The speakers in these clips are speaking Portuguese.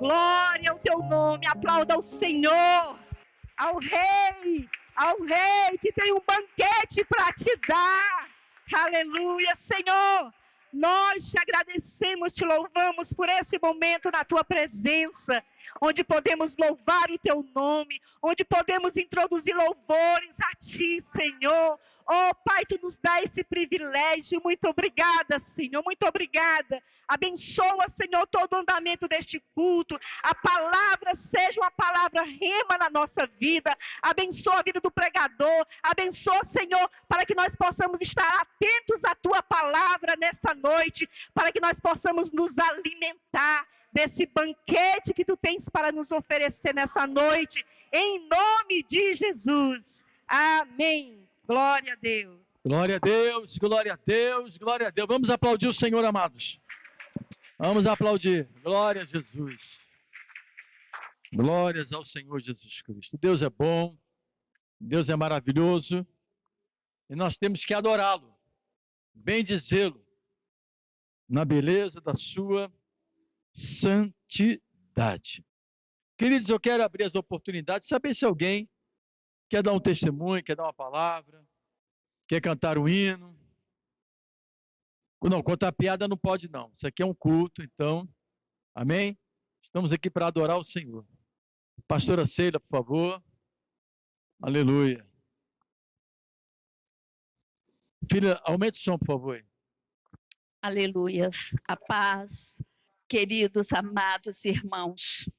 Glória ao teu nome, aplauda ao Senhor, ao Rei que tem um banquete para te dar. Aleluia, Senhor. Nós te agradecemos, te louvamos por esse momento na tua presença, onde podemos louvar o teu nome, onde podemos introduzir louvores a ti, Senhor. Oh, Pai, tu nos dá esse privilégio. Muito obrigada, Senhor. Muito obrigada. Abençoa, Senhor, todo o andamento deste culto. A palavra seja uma palavra rema na nossa vida. Abençoa a vida do pregador. Abençoa, Senhor, para que nós possamos estar atentos à tua palavra nesta noite, para que nós possamos nos alimentar desse banquete que tu tens para nos oferecer nessa noite. Em nome de Jesus. Amém. Glória a Deus. Glória a Deus, glória a Deus, glória a Deus. Vamos aplaudir o Senhor, amados. Vamos aplaudir. Glória a Jesus. Glórias ao Senhor Jesus Cristo. Deus é bom, Deus é maravilhoso, e nós temos que adorá-lo, bendizê-lo, na beleza da sua santidade. Queridos, eu quero abrir as oportunidades, saber se alguém quer dar um testemunho, quer dar uma palavra, quer cantar um hino. Não, contar piada não pode não. Isso aqui é um culto, então, amém? Estamos aqui para adorar o Senhor. Pastora Sheila, por favor. Aleluia. Filha, aumente o som, por favor. Aleluias. A paz, queridos, amados irmãos.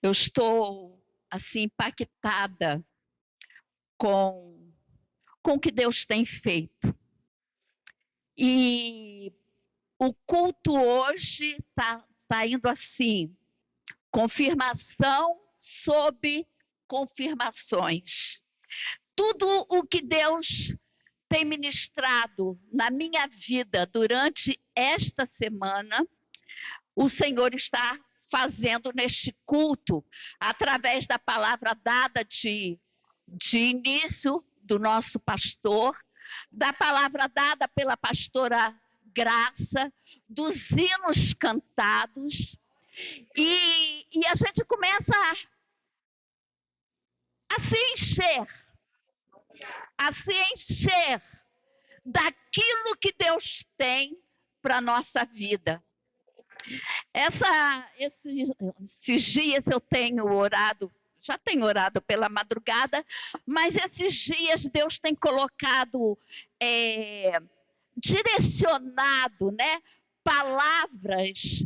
Eu estou, assim, impactada com o que Deus tem feito. E o culto hoje tá indo assim, confirmação sobre confirmações. Tudo o que Deus tem ministrado na minha vida durante esta semana, o Senhor está fazendo neste culto, através da palavra dada de início do nosso pastor, da palavra dada pela pastora Graça, dos hinos cantados, e a gente começa a se encher daquilo que Deus tem para a nossa vida. Esses dias eu tenho orado, já tenho orado pela madrugada, mas esses dias Deus tem colocado, direcionado, né, palavras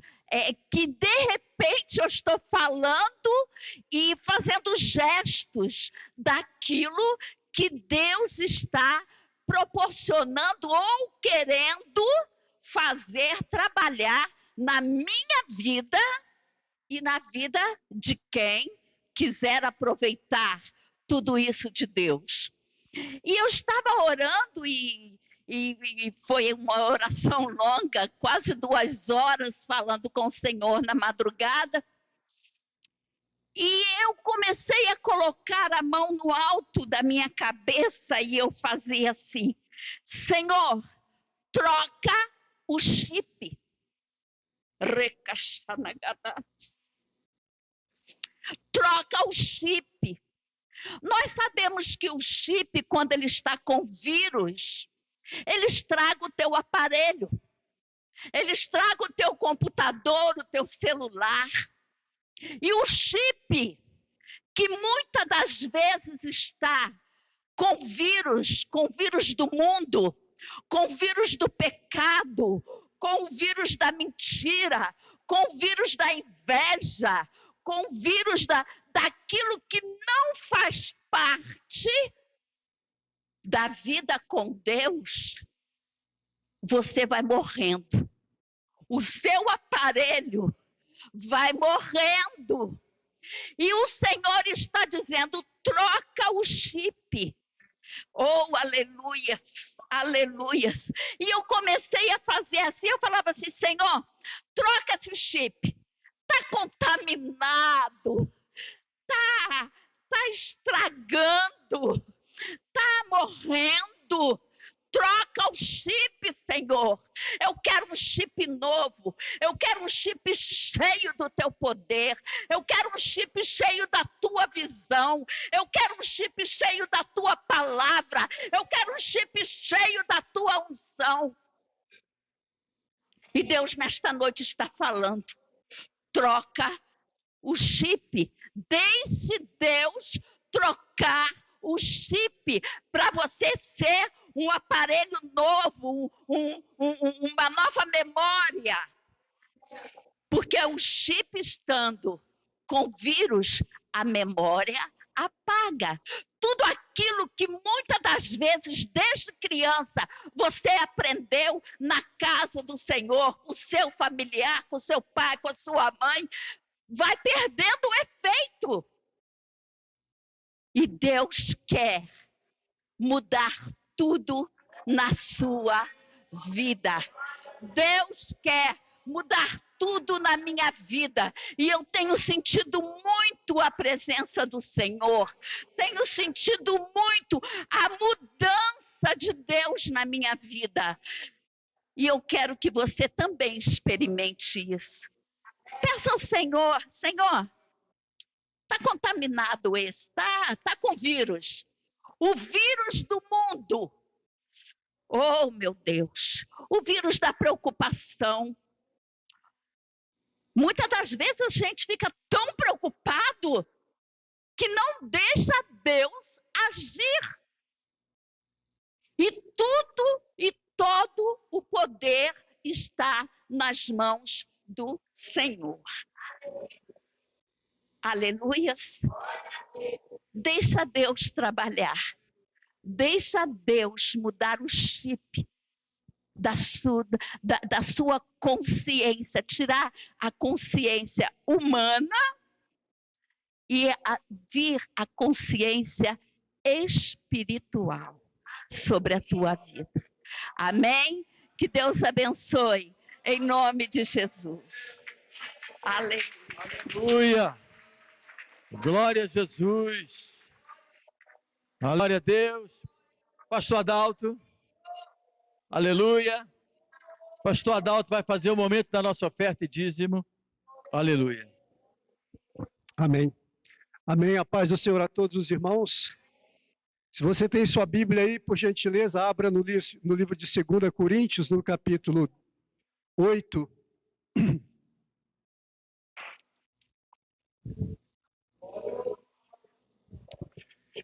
que de repente eu estou falando e fazendo gestos daquilo que Deus está proporcionando ou querendo fazer, trabalhar na minha vida e na vida de quem quiser aproveitar tudo isso de Deus. E eu estava orando e foi uma oração longa, quase 2 horas falando com o Senhor na madrugada. E eu comecei a colocar a mão no alto da minha cabeça e eu fazia assim: Senhor, troca o chip. Troca o chip. Nós sabemos que o chip, quando ele está com vírus, ele estraga o teu aparelho, ele estraga o teu computador, o teu celular. E o chip, que muitas das vezes está com vírus do mundo, com vírus do pecado, com o vírus da mentira, com o vírus da inveja, com o vírus daquilo que não faz parte da vida com Deus, você vai morrendo. O seu aparelho vai morrendo. E o Senhor está dizendo: troca o chip. Oh, aleluias, aleluias. E eu comecei a fazer assim, eu falava assim: Senhor, troca esse chip. Está contaminado, está estragando, está morrendo. Troca o chip, Senhor. Eu quero um chip novo. Eu quero um chip cheio do teu poder. Eu quero um chip cheio da tua visão. Eu quero um chip cheio da tua palavra. Eu quero um chip cheio da tua unção. E Deus nesta noite está falando. Troca o chip. Deixe Deus trocar o chip para você ser um aparelho novo, uma nova memória. Porque o chip estando com vírus, a memória apaga. Tudo aquilo que muitas das vezes, desde criança, você aprendeu na casa do Senhor, com o seu familiar, com o seu pai, com a sua mãe, vai perdendo o efeito. E Deus quer mudar tudo na sua vida. Deus quer mudar tudo na minha vida. E eu tenho sentido muito a presença do Senhor. Tenho sentido muito a mudança de Deus na minha vida. E eu quero que você também experimente isso. Peça ao Senhor, Senhor, está contaminado esse, está com vírus. O vírus do mundo. Oh, meu Deus. O vírus da preocupação. Muitas das vezes a gente fica tão preocupado que não deixa Deus agir. E tudo e todo o poder está nas mãos do Senhor. Aleluias. Deixa Deus trabalhar. Deixa Deus mudar o chip da sua consciência, tirar a consciência humana e vir a consciência espiritual sobre a tua vida. Amém? Que Deus abençoe, em nome de Jesus. Aleluia. Aleluia. Glória a Jesus. Glória a Deus. Pastor Adalto. Aleluia. Pastor Adalto vai fazer o momento da nossa oferta e dízimo. Aleluia. Amém. Amém. A paz do Senhor a todos os irmãos. Se você tem sua Bíblia aí, por gentileza, abra no livro de 2 Coríntios, no capítulo 8.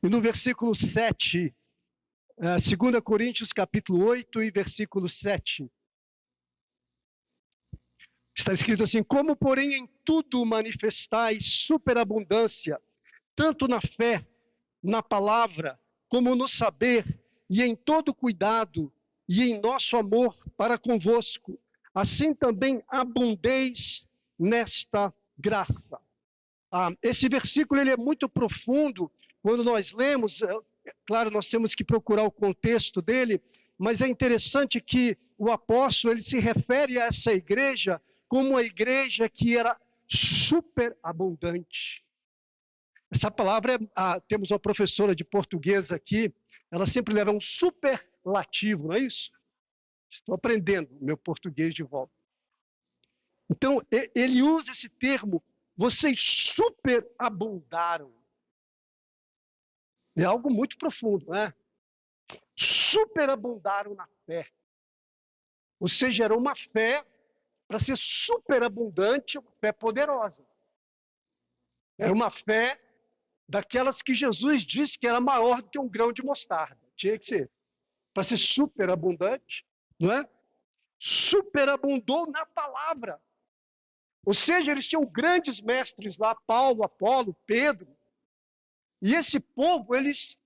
E no versículo 7, 2 Coríntios capítulo 8 e versículo 7. Está escrito assim: como porém em tudo manifestais superabundância, tanto na fé, na palavra, como no saber, e em todo cuidado, e em nosso amor para convosco, assim também abundeis nesta graça. Esse versículo ele é muito profundo. Quando nós lemos, claro, nós temos que procurar o contexto dele, mas é interessante que o apóstolo ele se refere a essa igreja como uma igreja que era superabundante. Essa palavra, temos uma professora de português aqui, ela sempre leva um superlativo, não é isso? Estou aprendendo meu português de volta. Então, ele usa esse termo, vocês superabundaram. É algo muito profundo, né? Superabundaram na fé. Ou seja, era uma fé, para ser superabundante, uma fé poderosa. Era uma fé daquelas que Jesus disse que era maior do que um grão de mostarda. Tinha que ser. Para ser superabundante, não é? Superabundou na palavra. Ou seja, eles tinham grandes mestres lá, Paulo, Apolo, Pedro. E esse povo, eles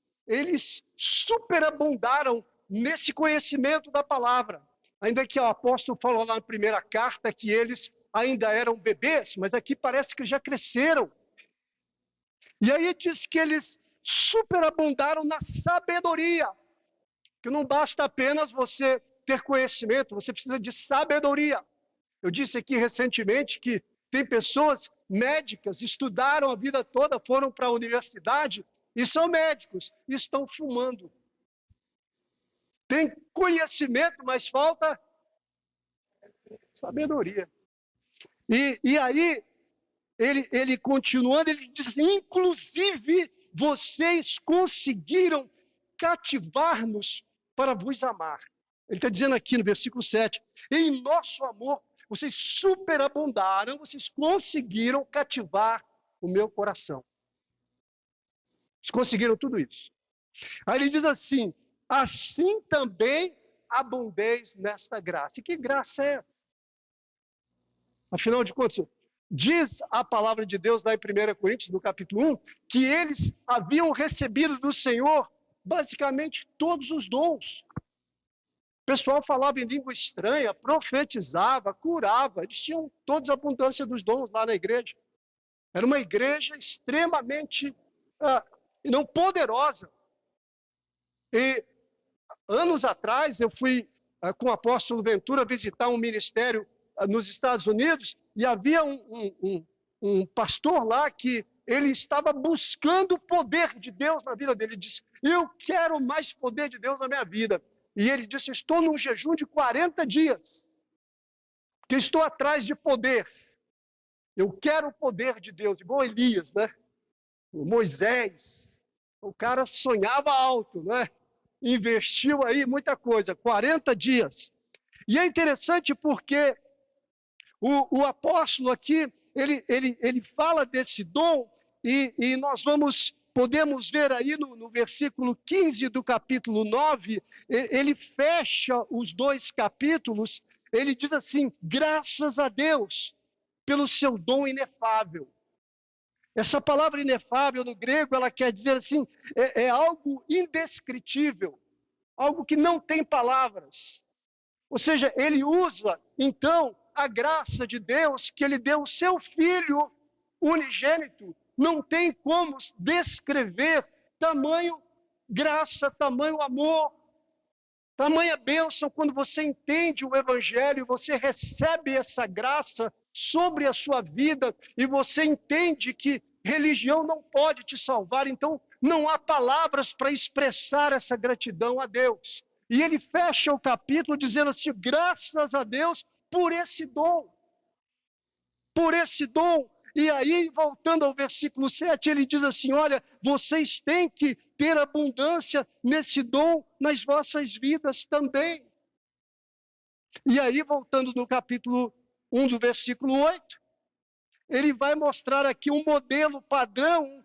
superabundaram nesse conhecimento da palavra. Ainda que o apóstolo falou lá na primeira carta que eles ainda eram bebês, mas aqui parece que já cresceram. E aí diz que eles superabundaram na sabedoria. Que não basta apenas você ter conhecimento, você precisa de sabedoria. Eu disse aqui recentemente que tem pessoas médicas, estudaram a vida toda, foram para a universidade e são médicos, e estão fumando. Tem conhecimento, mas falta Sabedoria. E aí, ele continuando, ele diz assim, inclusive vocês conseguiram cativar-nos para vos amar. Ele está dizendo aqui no versículo 7, em nosso amor, vocês superabundaram, vocês conseguiram cativar o meu coração. Vocês conseguiram tudo isso. Aí ele diz assim, assim também abundeis nesta graça. E que graça é essa? Afinal de contas, diz a palavra de Deus lá em 1 Coríntios, no capítulo 1, que eles haviam recebido do Senhor basicamente todos os dons. O pessoal falava em língua estranha, profetizava, curava, eles tinham toda a abundância dos dons lá na igreja. Era uma igreja extremamente não poderosa. E anos atrás eu fui com o apóstolo Ventura visitar um ministério nos Estados Unidos e havia um pastor lá que ele estava buscando o poder de Deus na vida dele. Ele disse, eu quero mais poder de Deus na minha vida. E ele disse, estou num jejum de 40 dias, que estou atrás de poder. Eu quero o poder de Deus, igual Elias, né? O Moisés, o cara sonhava alto, né? Investiu aí muita coisa, 40 dias. E é interessante porque o apóstolo aqui, ele fala desse dom e nós podemos ver aí no versículo 15 do capítulo 9, ele fecha os 2 capítulos, ele diz assim, graças a Deus pelo seu dom inefável. Essa palavra inefável no grego, ela quer dizer assim, é algo indescritível, algo que não tem palavras. Ou seja, ele usa, então, a graça de Deus, que ele deu o seu Filho unigênito, não tem como descrever tamanho graça, tamanho amor, tamanha bênção quando você entende o Evangelho, você recebe essa graça sobre a sua vida e você entende que religião não pode te salvar, então não há palavras para expressar essa gratidão a Deus. E ele fecha o capítulo dizendo assim, graças a Deus por esse dom. Por esse dom. E aí, voltando ao versículo 7, ele diz assim, olha, vocês têm que ter abundância nesse dom nas vossas vidas também. E aí, voltando no capítulo 1 do versículo 8, ele vai mostrar aqui um modelo padrão,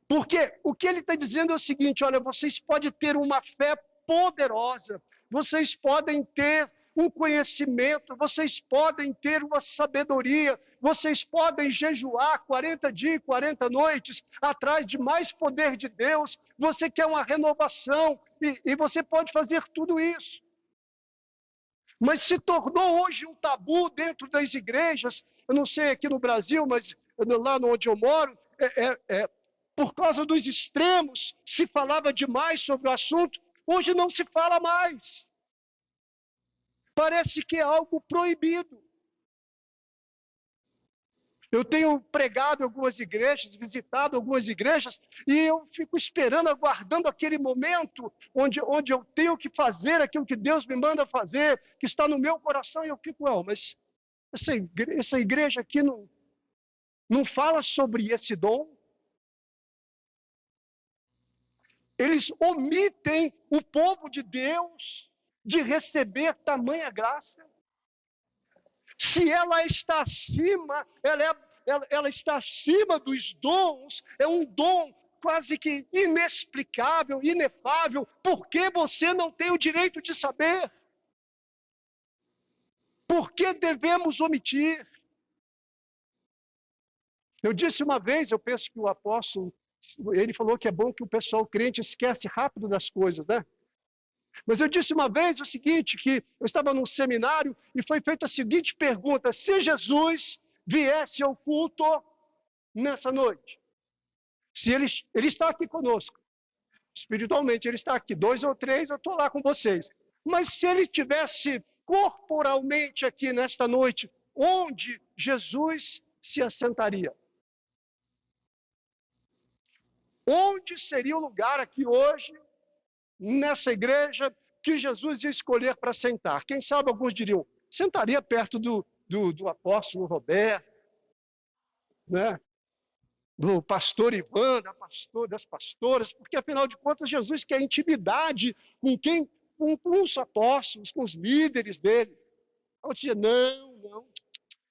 porque o que ele está dizendo é o seguinte, olha, vocês podem ter uma fé poderosa, vocês podem ter um conhecimento, vocês podem ter uma sabedoria, vocês podem jejuar 40 dias e 40 noites atrás de mais poder de Deus, você quer uma renovação e você pode fazer tudo isso. Mas se tornou hoje um tabu dentro das igrejas, eu não sei aqui no Brasil, mas lá onde eu moro, por causa dos extremos, se falava demais sobre o assunto, hoje não se fala mais. Parece que é algo proibido. Eu tenho pregado em algumas igrejas, visitado algumas igrejas, e eu fico esperando, aguardando aquele momento onde eu tenho que fazer aquilo que Deus me manda fazer, que está no meu coração, e eu fico, mas essa igreja aqui não fala sobre esse dom. Eles omitem o povo de Deus de receber tamanha graça. Se ela está acima, ela está acima dos dons, é um dom quase que inexplicável, inefável, porque você não tem o direito de saber. Por que devemos omitir? Eu disse uma vez, eu penso que o apóstolo, ele falou que é bom que o pessoal crente esquece rápido das coisas, né? Mas eu disse uma vez o seguinte, que eu estava num seminário e foi feita a seguinte pergunta, se Jesus viesse ao culto nessa noite, se ele está aqui conosco, espiritualmente ele está aqui, 2 ou 3, eu estou lá com vocês, mas se ele estivesse corporalmente aqui nesta noite, onde Jesus se assentaria? Onde seria o lugar aqui hoje, nessa igreja, que Jesus ia escolher para sentar? Quem sabe alguns diriam, sentaria perto do apóstolo Roberto, né? Do pastor Ivan, das pastoras, porque afinal de contas Jesus quer intimidade com os apóstolos, com os líderes dele. Eu dizia, não.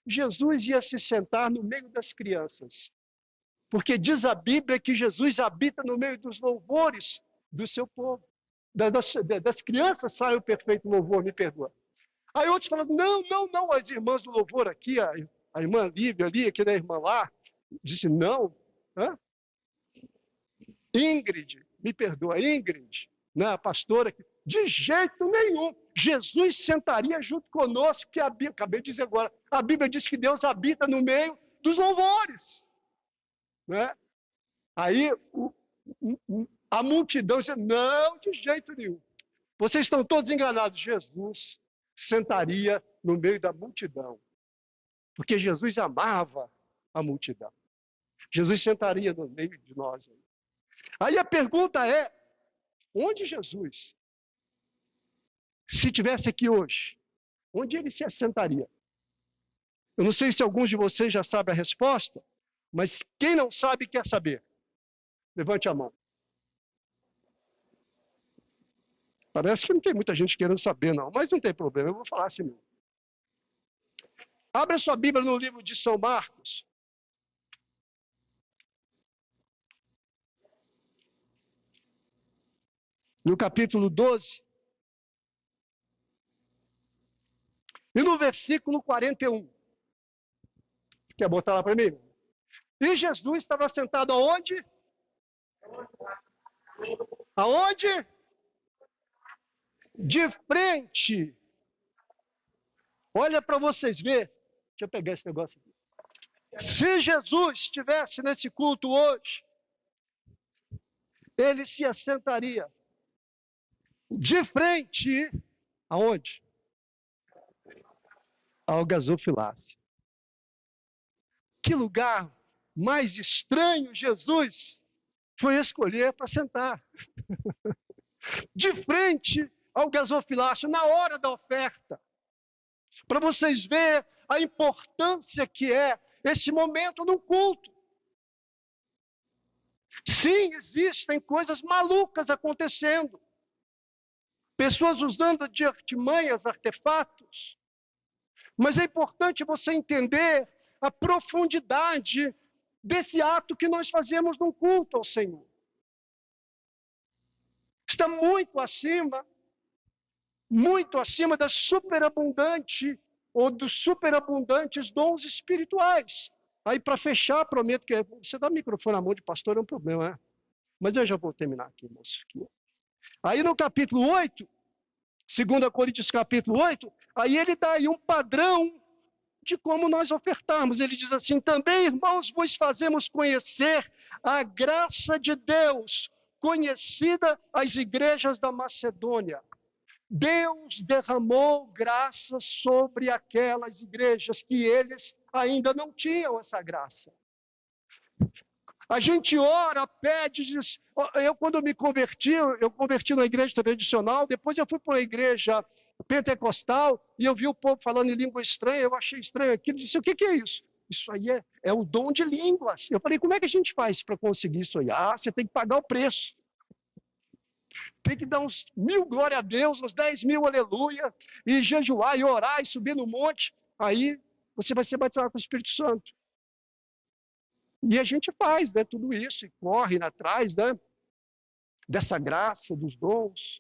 Jesus ia se sentar no meio das crianças, porque diz a Bíblia que Jesus habita no meio dos louvores do seu povo. Das crianças sai o perfeito louvor, me perdoa. Aí outros falam, não, as irmãs do louvor aqui, a irmã Lívia ali, aqui da irmã lá, disse, não. Hã? Ingrid, me perdoa, Ingrid, né, a pastora, de jeito nenhum. Jesus sentaria junto conosco, que acabei de dizer agora, a Bíblia diz que Deus habita no meio dos louvores. Né? Aí a multidão disse, não, de jeito nenhum. Vocês estão todos enganados. Jesus sentaria no meio da multidão, porque Jesus amava a multidão. Jesus sentaria no meio de nós. Aí a pergunta é, onde Jesus, se estivesse aqui hoje, onde ele se assentaria? Eu não sei se alguns de vocês já sabem a resposta, mas quem não sabe quer saber. Levante a mão. Parece que não tem muita gente querendo saber, não, mas não tem problema, eu vou falar assim mesmo. Abra sua Bíblia no livro de São Marcos. No capítulo 12. E no versículo 41. Quer botar lá para mim? E Jesus estava sentado aonde? Aonde? De frente. Olha para vocês verem. Deixa eu pegar esse negócio aqui. Se Jesus estivesse nesse culto hoje, ele se assentaria de frente, aonde? Ao gasofilácio. Que lugar mais estranho Jesus foi escolher para sentar. De frente ao gasofilácio, na hora da oferta. Para vocês verem a importância que é esse momento no culto. Sim, existem coisas malucas acontecendo. Pessoas usando de artimanhas, artefatos. Mas é importante você entender a profundidade desse ato que nós fazemos num culto ao Senhor. Está muito acima da superabundante ou dos superabundantes dons espirituais. Aí, para fechar, prometo que você dá o microfone na mão de pastor é um problema, né? Mas eu já vou terminar aqui, moço. Aí no capítulo 8, 2 Coríntios capítulo 8, aí ele dá aí um padrão de como nós ofertarmos. Ele diz assim, também, irmãos, vos fazemos conhecer a graça de Deus, conhecida às igrejas da Macedônia. Deus derramou graça sobre aquelas igrejas que eles ainda não tinham essa graça. A gente ora, pede, diz, eu quando me converti, eu converti na igreja tradicional, depois eu fui para uma igreja pentecostal, e eu vi o povo falando em língua estranha, eu achei estranho aquilo, disse, o que é isso? Isso aí é o dom de línguas. Eu falei, como é que a gente faz para conseguir isso aí? Ah, você tem que pagar o preço. Tem que dar uns 1000 glória a Deus, uns 10.000 aleluia, e jejuar, e orar, e subir no monte, aí você vai ser batizado com o Espírito Santo. E a gente faz, né, tudo isso, e corre atrás, né, dessa graça, dos dons.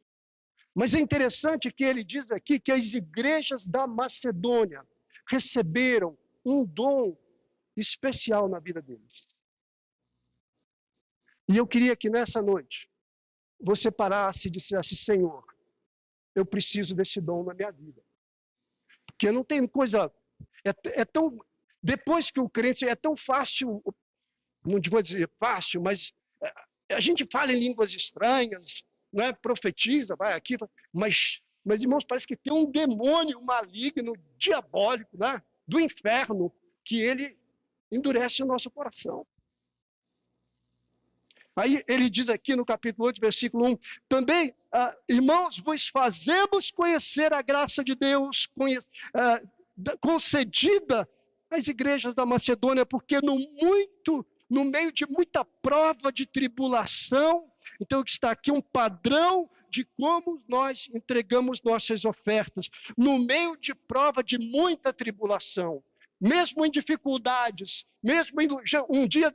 Mas é interessante que ele diz aqui que as igrejas da Macedônia receberam um dom especial na vida deles. E eu queria que nessa noite você parasse e dissesse, Senhor, eu preciso desse dom na minha vida. Porque não tem coisa... É tão... Depois que o crente... É tão fácil... Não vou dizer fácil, mas a gente fala em línguas estranhas, né? Profetiza, vai aqui, mas irmãos, parece que tem um demônio maligno, diabólico, né? Do inferno, que ele endurece o nosso coração. Aí ele diz aqui no capítulo 8, versículo 1, também, irmãos, vos fazemos conhecer a graça de Deus concedida às igrejas da Macedônia, porque no meio de muita prova de tribulação, então está aqui um padrão de como nós entregamos nossas ofertas, no meio de prova de muita tribulação, mesmo em dificuldades, um dia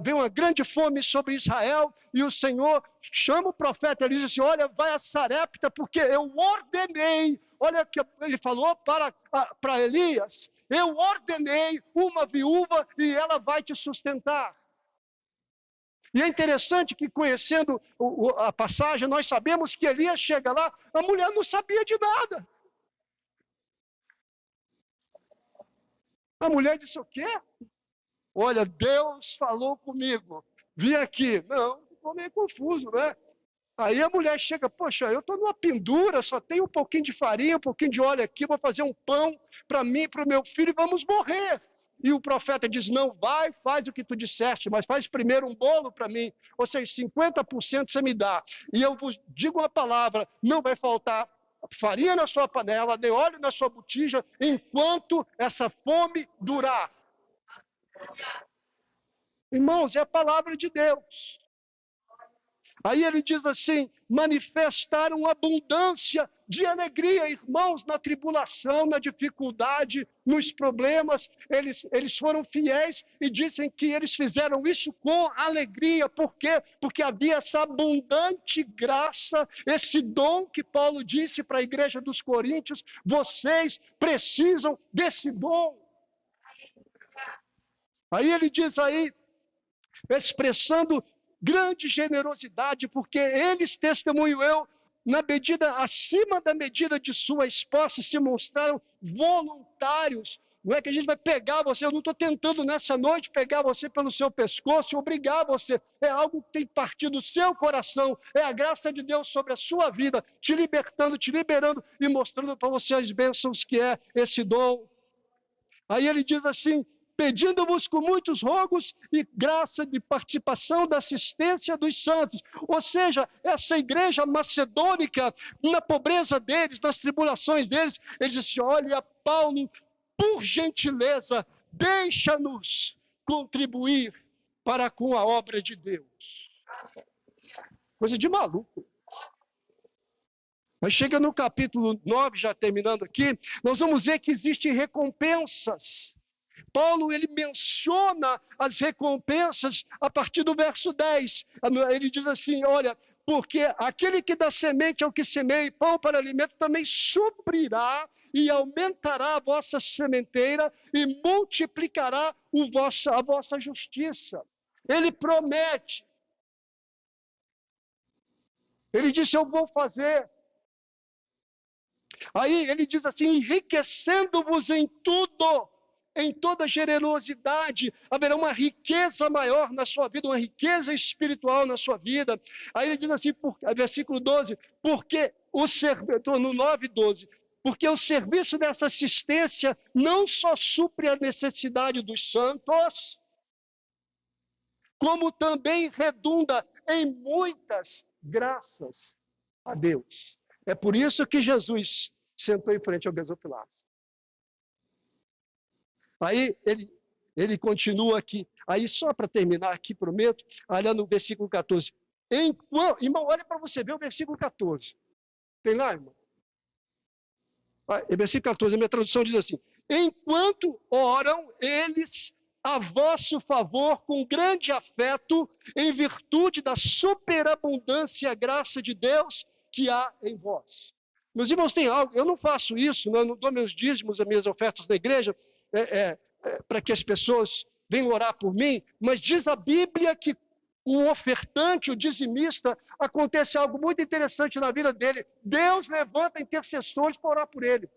veio uma grande fome sobre Israel, e o Senhor chama o profeta, ele diz assim, olha, vai a Sarepta, porque eu ordenei, olha o que ele falou para Elias, eu ordenei uma viúva e ela vai te sustentar. E é interessante que, conhecendo a passagem, nós sabemos que Elias chega lá, a mulher não sabia de nada. A mulher disse o quê? Olha, Deus falou comigo, vim aqui. Não, ficou meio confuso, né? Aí a mulher chega, poxa, eu estou numa pendura, só tenho um pouquinho de farinha, um pouquinho de óleo aqui, vou fazer um pão para mim e para o meu filho e vamos morrer. E o profeta diz, não, vai, faz o que tu disseste, mas faz primeiro um bolo para mim, ou seja, 50% você me dá. E eu vos digo uma palavra, não vai faltar farinha na sua panela, nem óleo na sua botija, enquanto essa fome durar. Irmãos, é a palavra de Deus. Aí ele diz assim, manifestaram abundância de alegria, irmãos, na tribulação, na dificuldade, nos problemas, eles foram fiéis e dizem que eles fizeram isso com alegria. Por quê? Porque havia essa abundante graça, esse dom que Paulo disse para a igreja dos Coríntios, vocês precisam desse dom. Aí ele diz aí, expressando grande generosidade, porque eles, testemunho eu, acima da medida de suas posses, se mostraram voluntários. Não é que a gente vai pegar você, eu não estou tentando nessa noite pegar você pelo seu pescoço e obrigar você. É algo que tem partido do seu coração, é a graça de Deus sobre a sua vida, te libertando, te liberando e mostrando para você as bênçãos que é esse dom. Aí ele diz assim, pedindo-vos com muitos rogos e graça de participação da assistência dos santos. Ou seja, essa igreja macedônica, na pobreza deles, nas tribulações deles, eles dizem, olha, Paulo, por gentileza, deixa-nos contribuir para com a obra de Deus. Coisa de maluco. Mas chega no capítulo 9, já terminando aqui, nós vamos ver que existem recompensas. Paulo, ele menciona as recompensas a partir do verso 10. Ele diz assim, olha, porque aquele que dá semente ao que semeia e pão para alimento também suprirá e aumentará a vossa sementeira e multiplicará a vossa justiça. Ele promete. Ele disse, eu vou fazer. Aí ele diz assim, enriquecendo-vos em tudo, em toda generosidade, haverá uma riqueza maior na sua vida, uma riqueza espiritual na sua vida. Aí ele diz assim, versículo 12, porque no 9, 12, porque o serviço dessa assistência não só supre a necessidade dos santos, como também redunda em muitas graças a Deus. É por isso que Jesus sentou em frente ao gasofilaço. Aí ele continua aqui. Aí só para terminar aqui, prometo, olha no versículo 14. Irmão, olha para você ver o versículo 14. Tem lá, irmão? Versículo 14, a minha tradução diz assim, enquanto oram eles a vosso favor com grande afeto, em virtude da superabundância e a graça de Deus que há em vós. Meus irmãos, tem algo, eu não faço isso, eu não dou meus dízimos, as minhas ofertas na igreja, para que as pessoas venham orar por mim, mas diz a Bíblia que o ofertante, o dizimista, acontece algo muito interessante na vida dele. Deus levanta intercessores para orar por ele.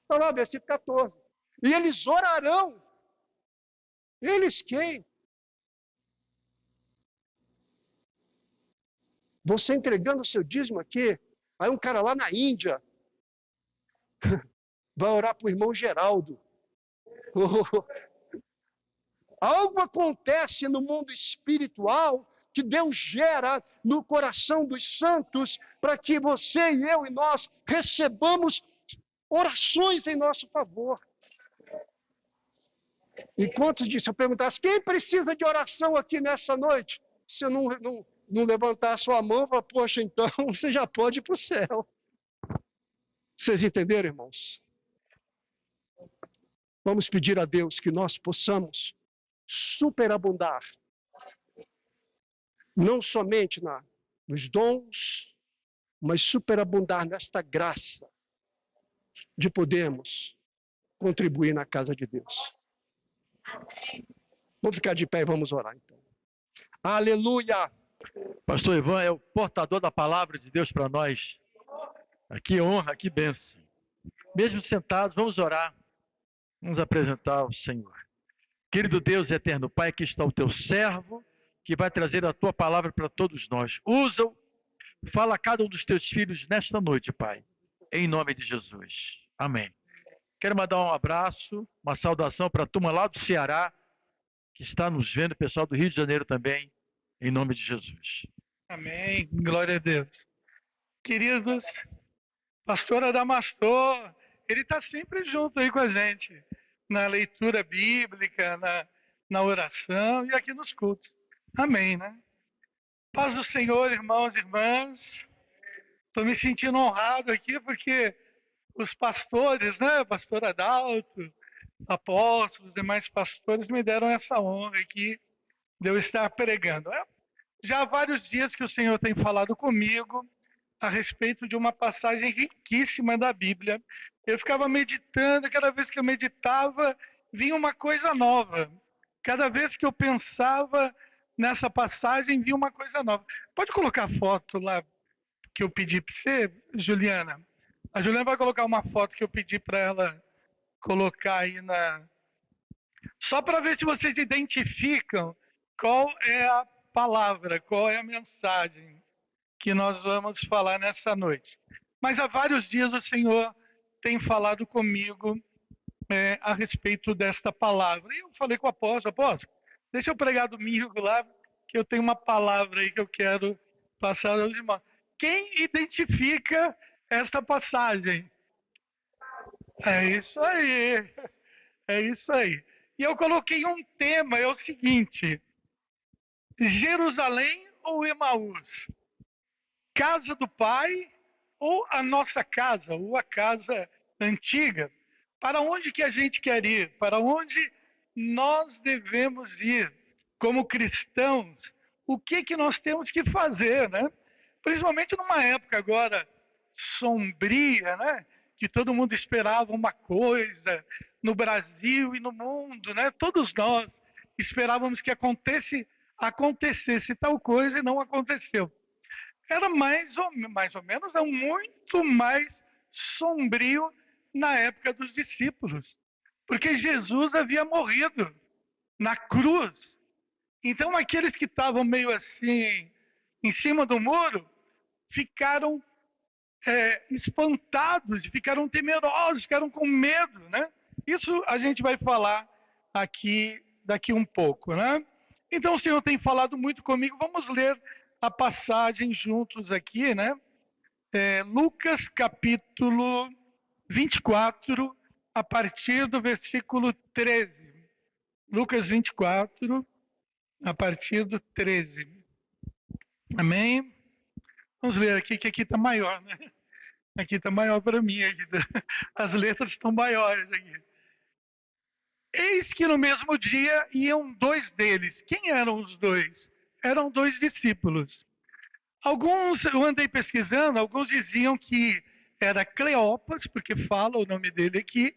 Está lá, versículo 14. E eles orarão. Eles quem? Você entregando o seu dízimo aqui, aí um cara lá na Índia vai orar para o irmão Geraldo. Algo acontece no mundo espiritual que Deus gera no coração dos santos para que você e eu e nós recebamos orações em nosso favor. Enquanto se eu perguntasse, quem precisa de oração aqui nessa noite? Se eu não levantar a sua mão, fala, poxa, então você já pode ir para o céu. Vocês entenderam, irmãos? Vamos pedir a Deus que nós possamos superabundar, não somente nos dons, mas superabundar nesta graça de podermos contribuir na casa de Deus. Vamos ficar de pé e vamos orar, então. Aleluia! Pastor Ivan é o portador da palavra de Deus para nós. Que honra, que bênção. Mesmo sentados, vamos orar. Vamos apresentar ao Senhor. Querido Deus eterno Pai, aqui está o teu servo, que vai trazer a tua palavra para todos nós. Usa-o, fala a cada um dos teus filhos nesta noite, Pai. Em nome de Jesus. Amém. Quero mandar um abraço, uma saudação para a turma lá do Ceará, que está nos vendo, pessoal do Rio de Janeiro também, em nome de Jesus. Amém. Glória a Deus. Queridos, pastor Adamastor, ele está sempre junto aí com a gente, na leitura bíblica, na oração e aqui nos cultos. Amém, né? Paz do Senhor, irmãos e irmãs. Estou me sentindo honrado aqui porque os pastores, né, pastor Adalto, apóstolos, demais pastores me deram essa honra aqui de eu estar pregando. Já há vários dias que o Senhor tem falado comigo a respeito de uma passagem riquíssima da Bíblia. Eu ficava meditando, cada vez que eu meditava, vinha uma coisa nova. Cada vez que eu pensava nessa passagem, vinha uma coisa nova. Pode colocar a foto lá que eu pedi para você, Juliana? A Juliana vai colocar uma foto que eu pedi para ela colocar aí só para ver se vocês identificam qual é a palavra, qual é a mensagem que nós vamos falar nessa noite. Mas há vários dias o Senhor tem falado comigo a respeito desta palavra. E eu falei com o apóstolo, deixa eu pregar domingo lá, que eu tenho uma palavra aí que eu quero passar aos irmãos. Quem identifica esta passagem? É isso aí. É isso aí. E eu coloquei um tema, é o seguinte: Jerusalém ou Emaús? Casa do Pai ou a nossa casa, ou a casa antiga? Para onde que a gente quer ir? Para onde nós devemos ir como cristãos? O que nós temos que fazer, né? Principalmente numa época agora sombria, né? Que todo mundo esperava uma coisa no Brasil e no mundo, né? Todos nós esperávamos que acontecesse tal coisa e não aconteceu. Era mais ou menos, muito mais sombrio na época dos discípulos, porque Jesus havia morrido na cruz. Então aqueles que estavam meio assim em cima do muro ficaram espantados, ficaram temerosos, ficaram com medo, né? Isso a gente vai falar aqui daqui um pouco, né? Então o Senhor tem falado muito comigo. Vamos ler a passagem juntos aqui, né? Lucas capítulo 24, a partir do versículo 13. Lucas 24, a partir do 13. Amém? Vamos ler aqui, que aqui está maior, né? Aqui está maior para mim. As letras estão maiores aqui. Eis que no mesmo dia iam dois deles. Quem eram os dois? Eram dois discípulos. Eu andei pesquisando, alguns diziam que era Cleopas, porque fala o nome dele aqui,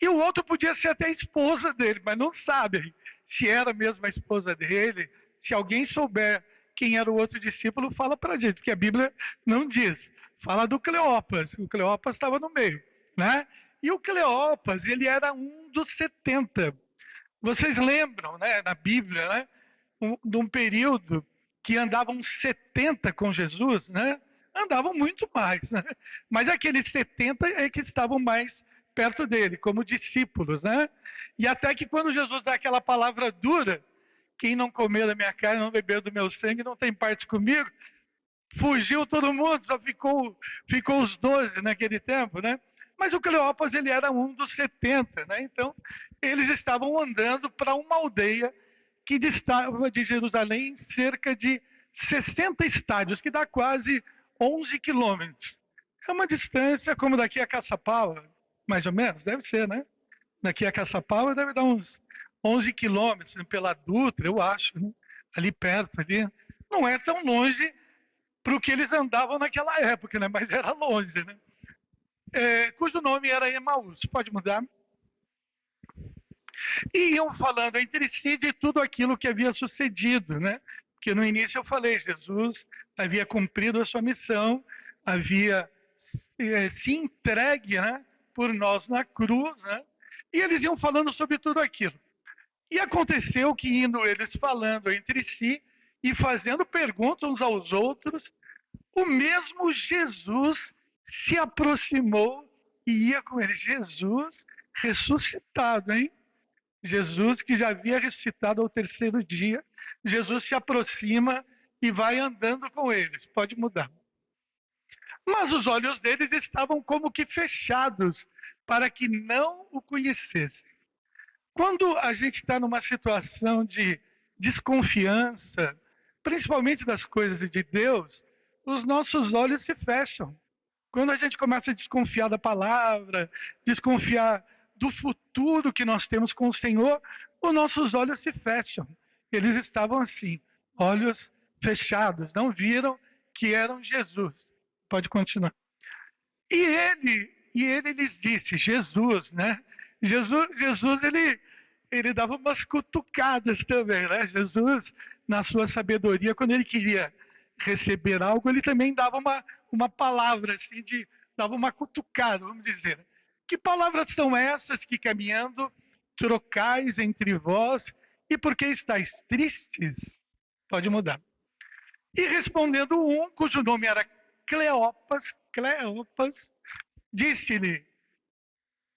e o outro podia ser até a esposa dele, mas não sabem se era mesmo a esposa dele. Se alguém souber quem era o outro discípulo, fala para a gente, porque a Bíblia não diz. Fala do Cleopas, o Cleopas estava no meio, né? E o Cleopas, ele era um dos 70. Vocês lembram, né, na Bíblia, né, de um período que andavam 70 com Jesus, né? Andavam muito mais, né? Mas aqueles 70 é que estavam mais perto dele, como discípulos, né? E até que quando Jesus dá aquela palavra dura, quem não comer da minha carne, não beber do meu sangue, não tem parte comigo, fugiu todo mundo, só ficou os 12 naquele tempo, né? Mas o Cleopas, ele era um dos 70, né? Então, eles estavam andando para uma aldeia que distava de Jerusalém cerca de 60 estádios, que dá quase 11 quilômetros. É uma distância como daqui a Caçapava, mais ou menos, deve ser, né? Daqui a Caçapava deve dar uns 11 quilômetros, né? Pela Dutra, eu acho, né? Ali perto, ali. Não é tão longe para o que eles andavam naquela época, né? Mas era longe, né? Cujo nome era Emaús. Pode mudar? E iam falando entre si de tudo aquilo que havia sucedido, né? Porque no início eu falei, Jesus havia cumprido a sua missão, havia se entregue, né, por nós na cruz, né? E eles iam falando sobre tudo aquilo. E aconteceu que indo eles falando entre si e fazendo perguntas uns aos outros, o mesmo Jesus se aproximou e ia com eles. Jesus ressuscitado, hein? Jesus que já havia ressuscitado ao terceiro dia, Jesus se aproxima e vai andando com eles. Pode mudar. Mas os olhos deles estavam como que fechados para que não o conhecessem. Quando a gente está numa situação de desconfiança, principalmente das coisas de Deus, os nossos olhos se fecham. Quando a gente começa a desconfiar da palavra, desconfiar do futuro que nós temos com o Senhor, os nossos olhos se fecham. Eles estavam assim, olhos fechados, não viram que eram Jesus. Pode continuar. E ele lhes disse, Jesus, né? Jesus ele dava umas cutucadas também, né? Jesus, na sua sabedoria, quando ele queria receber algo, ele também dava uma palavra assim, dava uma cutucada, vamos dizer. Que palavras são essas que caminhando trocais entre vós e por que estáis tristes? Pode mudar. E respondendo um, cujo nome era Cleopas, disse-lhe,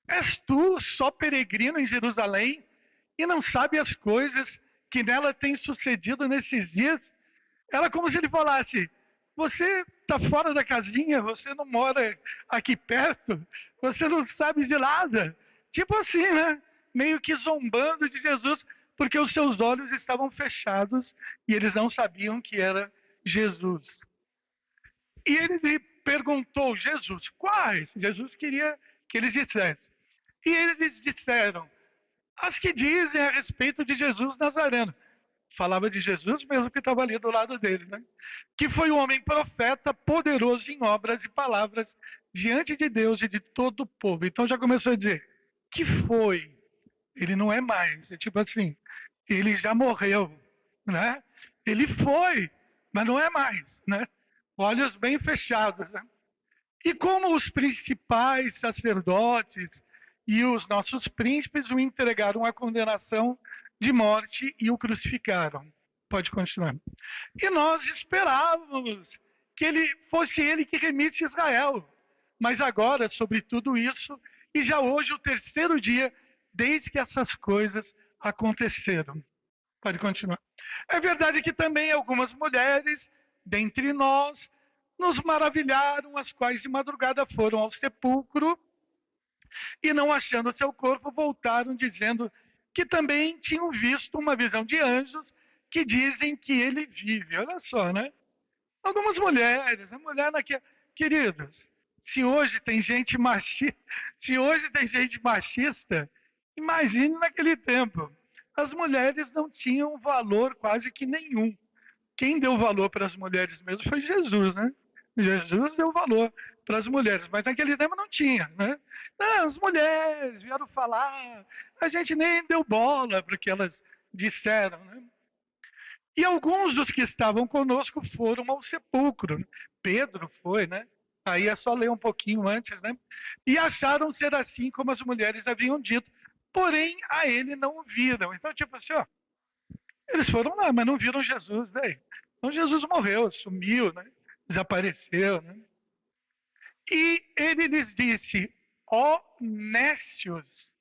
és tu só peregrino em Jerusalém e não sabe as coisas que nela têm sucedido nesses dias? Era como se ele falasse, você está fora da casinha, você não mora aqui perto, você não sabe de nada. Tipo assim, né? Meio que zombando de Jesus, porque os seus olhos estavam fechados e eles não sabiam que era Jesus. E ele lhe perguntou, Jesus, quais? Jesus queria que eles dissessem. E eles disseram, as que dizem a respeito de Jesus Nazareno. Falava de Jesus mesmo que estava ali do lado dele, né? Que foi um homem profeta, poderoso em obras e palavras diante de Deus e de todo o povo. Então já começou a dizer, que foi? Ele não é mais. É tipo assim, ele já morreu, né? Ele foi, mas não é mais, né? Olhos bem fechados, né? E como os principais sacerdotes e os nossos príncipes o entregaram à condenação de morte e o crucificaram. Pode continuar. E nós esperávamos que fosse ele que remisse Israel. Mas agora, sobre tudo isso, e já hoje o terceiro dia, desde que essas coisas aconteceram. Pode continuar. É verdade que também algumas mulheres, dentre nós, nos maravilharam, as quais de madrugada foram ao sepulcro e não achando seu corpo, voltaram dizendo que também tinham visto uma visão de anjos que dizem que ele vive. Olha só, né? Algumas mulheres, a mulher naquela... Queridos, se hoje tem gente machista, imagine naquele tempo. As mulheres não tinham valor quase que nenhum. Quem deu valor para as mulheres mesmo foi Jesus, né? Jesus deu valor para as mulheres, mas naquele tempo não tinha, né? Não, as mulheres vieram falar, a gente nem deu bola para o que elas disseram, né? E alguns dos que estavam conosco foram ao sepulcro. Né? Pedro foi, né? Aí é só ler um pouquinho antes, né? E acharam ser assim como as mulheres haviam dito, porém a ele não o viram. Então, tipo assim, ó, eles foram lá, mas não viram Jesus, né? Então Jesus morreu, sumiu, né? Desapareceu, né? E ele lhes disse, ó nécios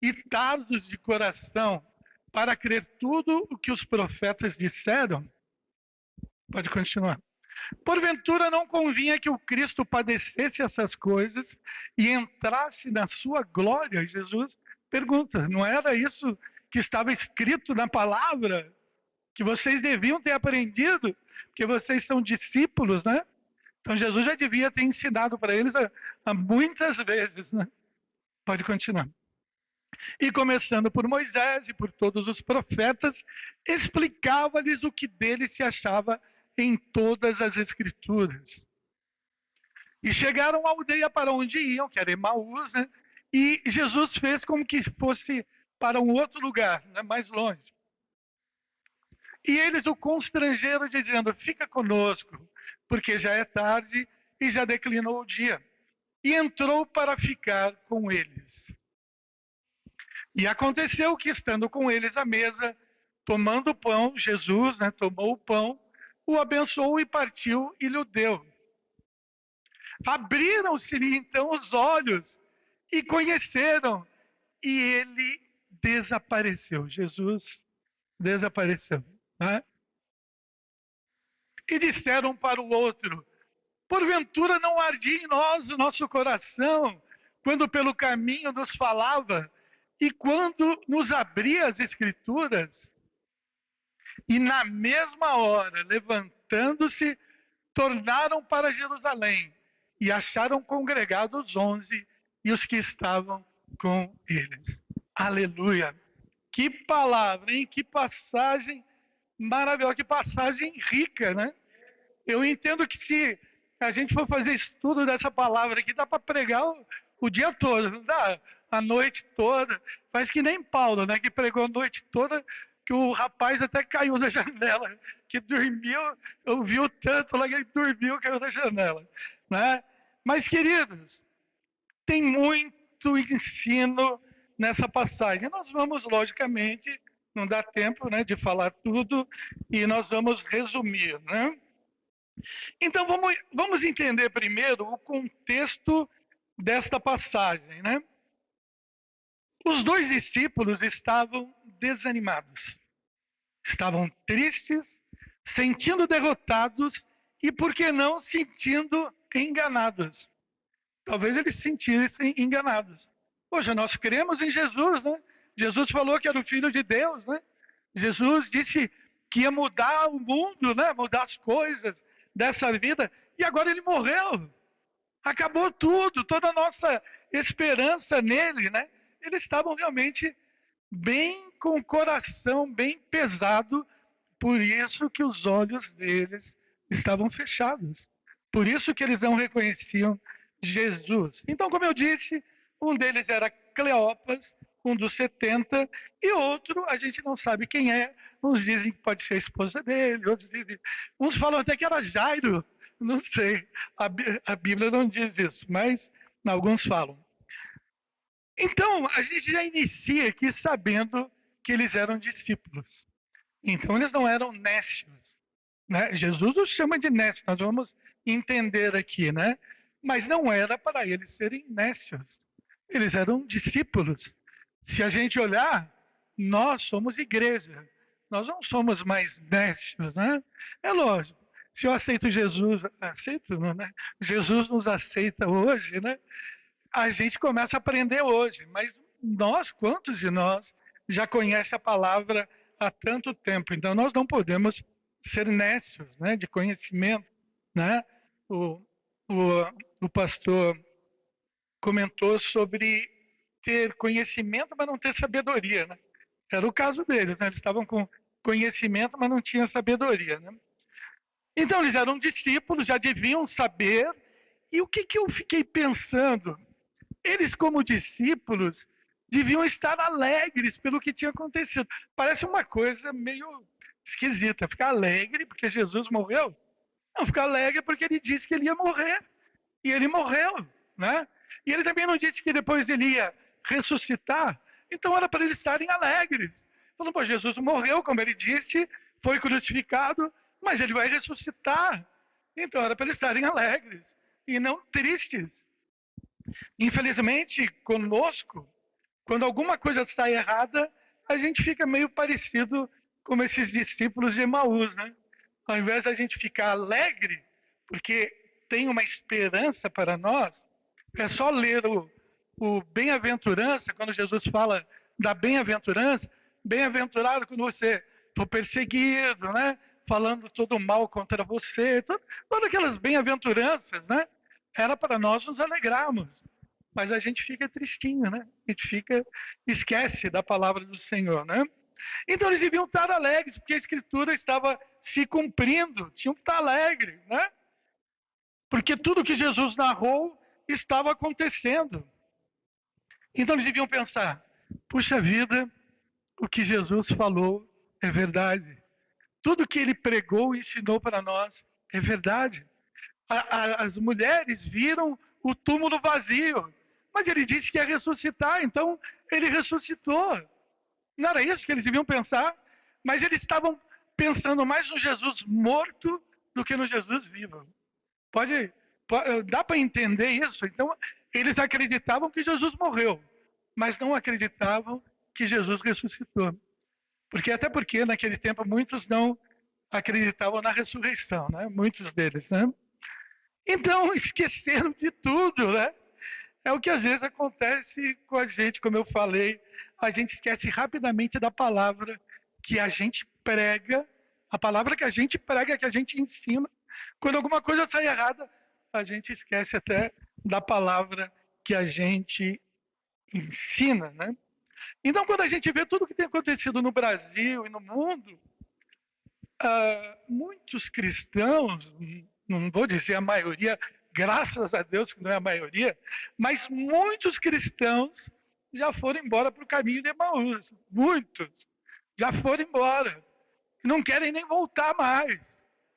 e tardos de coração, para crer tudo o que os profetas disseram. Pode continuar. Porventura não convinha que o Cristo padecesse essas coisas e entrasse na sua glória? Jesus pergunta, não era isso que estava escrito na palavra? Que vocês deviam ter aprendido, porque vocês são discípulos, né? Então Jesus já devia ter ensinado para eles há muitas vezes, né? Pode continuar. E começando por Moisés e por todos os profetas, explicava-lhes o que dele se achava em todas as Escrituras. E chegaram à aldeia para onde iam, que era Emaús, né? E Jesus fez como que fosse para um outro lugar, né? Mais longe. E eles o constrangeram, dizendo, fica conosco, porque já é tarde e já declinou o dia. E entrou para ficar com eles. E aconteceu que, estando com eles à mesa, tomando o pão, Jesus, né, tomou o pão, o abençoou e partiu e lhe deu. Abriram-se-lhe então os olhos e conheceram, e ele desapareceu. Jesus desapareceu. Né? E disseram para o outro, porventura não ardia em nós o nosso coração, quando pelo caminho nos falava, e quando nos abria as Escrituras? E na mesma hora, levantando-se, tornaram para Jerusalém e acharam congregados 11 e os que estavam com eles. Aleluia! Que palavra, hein? Que passagem maravilhosa, que passagem rica, né? Eu entendo que se a gente for fazer estudo dessa palavra aqui, dá para pregar o dia todo, não dá? A noite toda. Faz que nem Paulo, né? Que pregou a noite toda, que o rapaz até caiu da janela, que dormiu, ouviu tanto lá que ele dormiu e caiu da janela. Né? Mas, queridos, tem muito ensino nessa passagem. Nós vamos, logicamente, não dá tempo, né, de falar tudo, e nós vamos resumir. Né? Então, vamos entender primeiro o contexto desta passagem. Né? Os dois discípulos estavam desanimados, estavam tristes, sentindo derrotados e, por que não, sentindo enganados. Talvez eles se sentissem enganados. Poxa, nós cremos em Jesus, né? Jesus falou que era o Filho de Deus, né? Jesus disse que ia mudar o mundo, né? Mudar as coisas dessa vida, e agora ele morreu. Acabou tudo, toda a nossa esperança nele, né? Eles estavam realmente bem com o coração bem pesado, por isso que os olhos deles estavam fechados. Por isso que eles não reconheciam Jesus. Então, como eu disse, um deles era Cleopas, um dos 70, e outro a gente não sabe quem é. Uns dizem que pode ser a esposa dele, outros dizem... Uns falam até que era Jairo, não sei. A Bíblia não diz isso, mas alguns falam. Então, a gente já inicia aqui sabendo que eles eram discípulos. Então, eles não eram nécios. Né? Jesus os chama de nécios, nós vamos entender aqui, né? Mas não era para eles serem nécios. Eles eram discípulos. Se a gente olhar, nós somos igreja. Nós não somos mais nécios, né? É lógico. Se eu aceito Jesus, né? Jesus nos aceita hoje, né? A gente começa a aprender hoje, mas quantos de nós já conhecem a palavra há tanto tempo? Então, nós não podemos ser nécios, né, de conhecimento. Né? O pastor comentou sobre ter conhecimento, mas não ter sabedoria. Né? Era o caso deles, né? Eles estavam com conhecimento, mas não tinham sabedoria. Né? Então, eles eram discípulos, já deviam saber. E o que eu fiquei pensando? Eles, como discípulos, deviam estar alegres pelo que tinha acontecido. Parece uma coisa meio esquisita, ficar alegre porque Jesus morreu. Não, ficar alegre porque ele disse que ele ia morrer. E ele morreu, né? E ele também não disse que depois ele ia ressuscitar. Então era para eles estarem alegres. Falando, pô, Jesus morreu, como ele disse, foi crucificado, mas ele vai ressuscitar. Então era para eles estarem alegres e não tristes. Infelizmente, conosco, quando alguma coisa sai errada, a gente fica meio parecido como esses discípulos de Emaús, né? Ao invés de a gente ficar alegre, porque tem uma esperança para nós, é só ler o bem-aventurança, quando Jesus fala da bem-aventurança, bem-aventurado quando você for perseguido, né? Falando todo mal contra você, todas aquelas bem-aventuranças, né? Era para nós nos alegrarmos. Mas a gente fica tristinho, né? A gente esquece da palavra do Senhor, né? Então eles deviam estar alegres, porque a Escritura estava se cumprindo, tinham que estar alegres, né? Porque tudo que Jesus narrou estava acontecendo. Então eles deviam pensar: puxa vida, o que Jesus falou é verdade. Tudo que ele pregou e ensinou para nós é verdade. As mulheres viram o túmulo vazio, mas ele disse que ia ressuscitar, então ele ressuscitou. Não era isso que eles deviam pensar? Mas eles estavam pensando mais no Jesus morto do que no Jesus vivo. Dá para entender isso? Então, eles acreditavam que Jesus morreu, mas não acreditavam que Jesus ressuscitou. Até porque naquele tempo muitos não acreditavam na ressurreição, né? Muitos deles, né? Então, esqueceram de tudo, né? É o que às vezes acontece com a gente, como eu falei, a gente esquece rapidamente da palavra que a gente prega, a palavra que a gente prega, que a gente ensina. Quando alguma coisa sai errada, a gente esquece até da palavra que a gente ensina, né? Então, quando a gente vê tudo o que tem acontecido no Brasil e no mundo, muitos cristãos, não vou dizer a maioria, graças a Deus que não é a maioria, mas muitos cristãos já foram embora para o caminho de Emaús. Muitos já foram embora. Não querem nem voltar mais,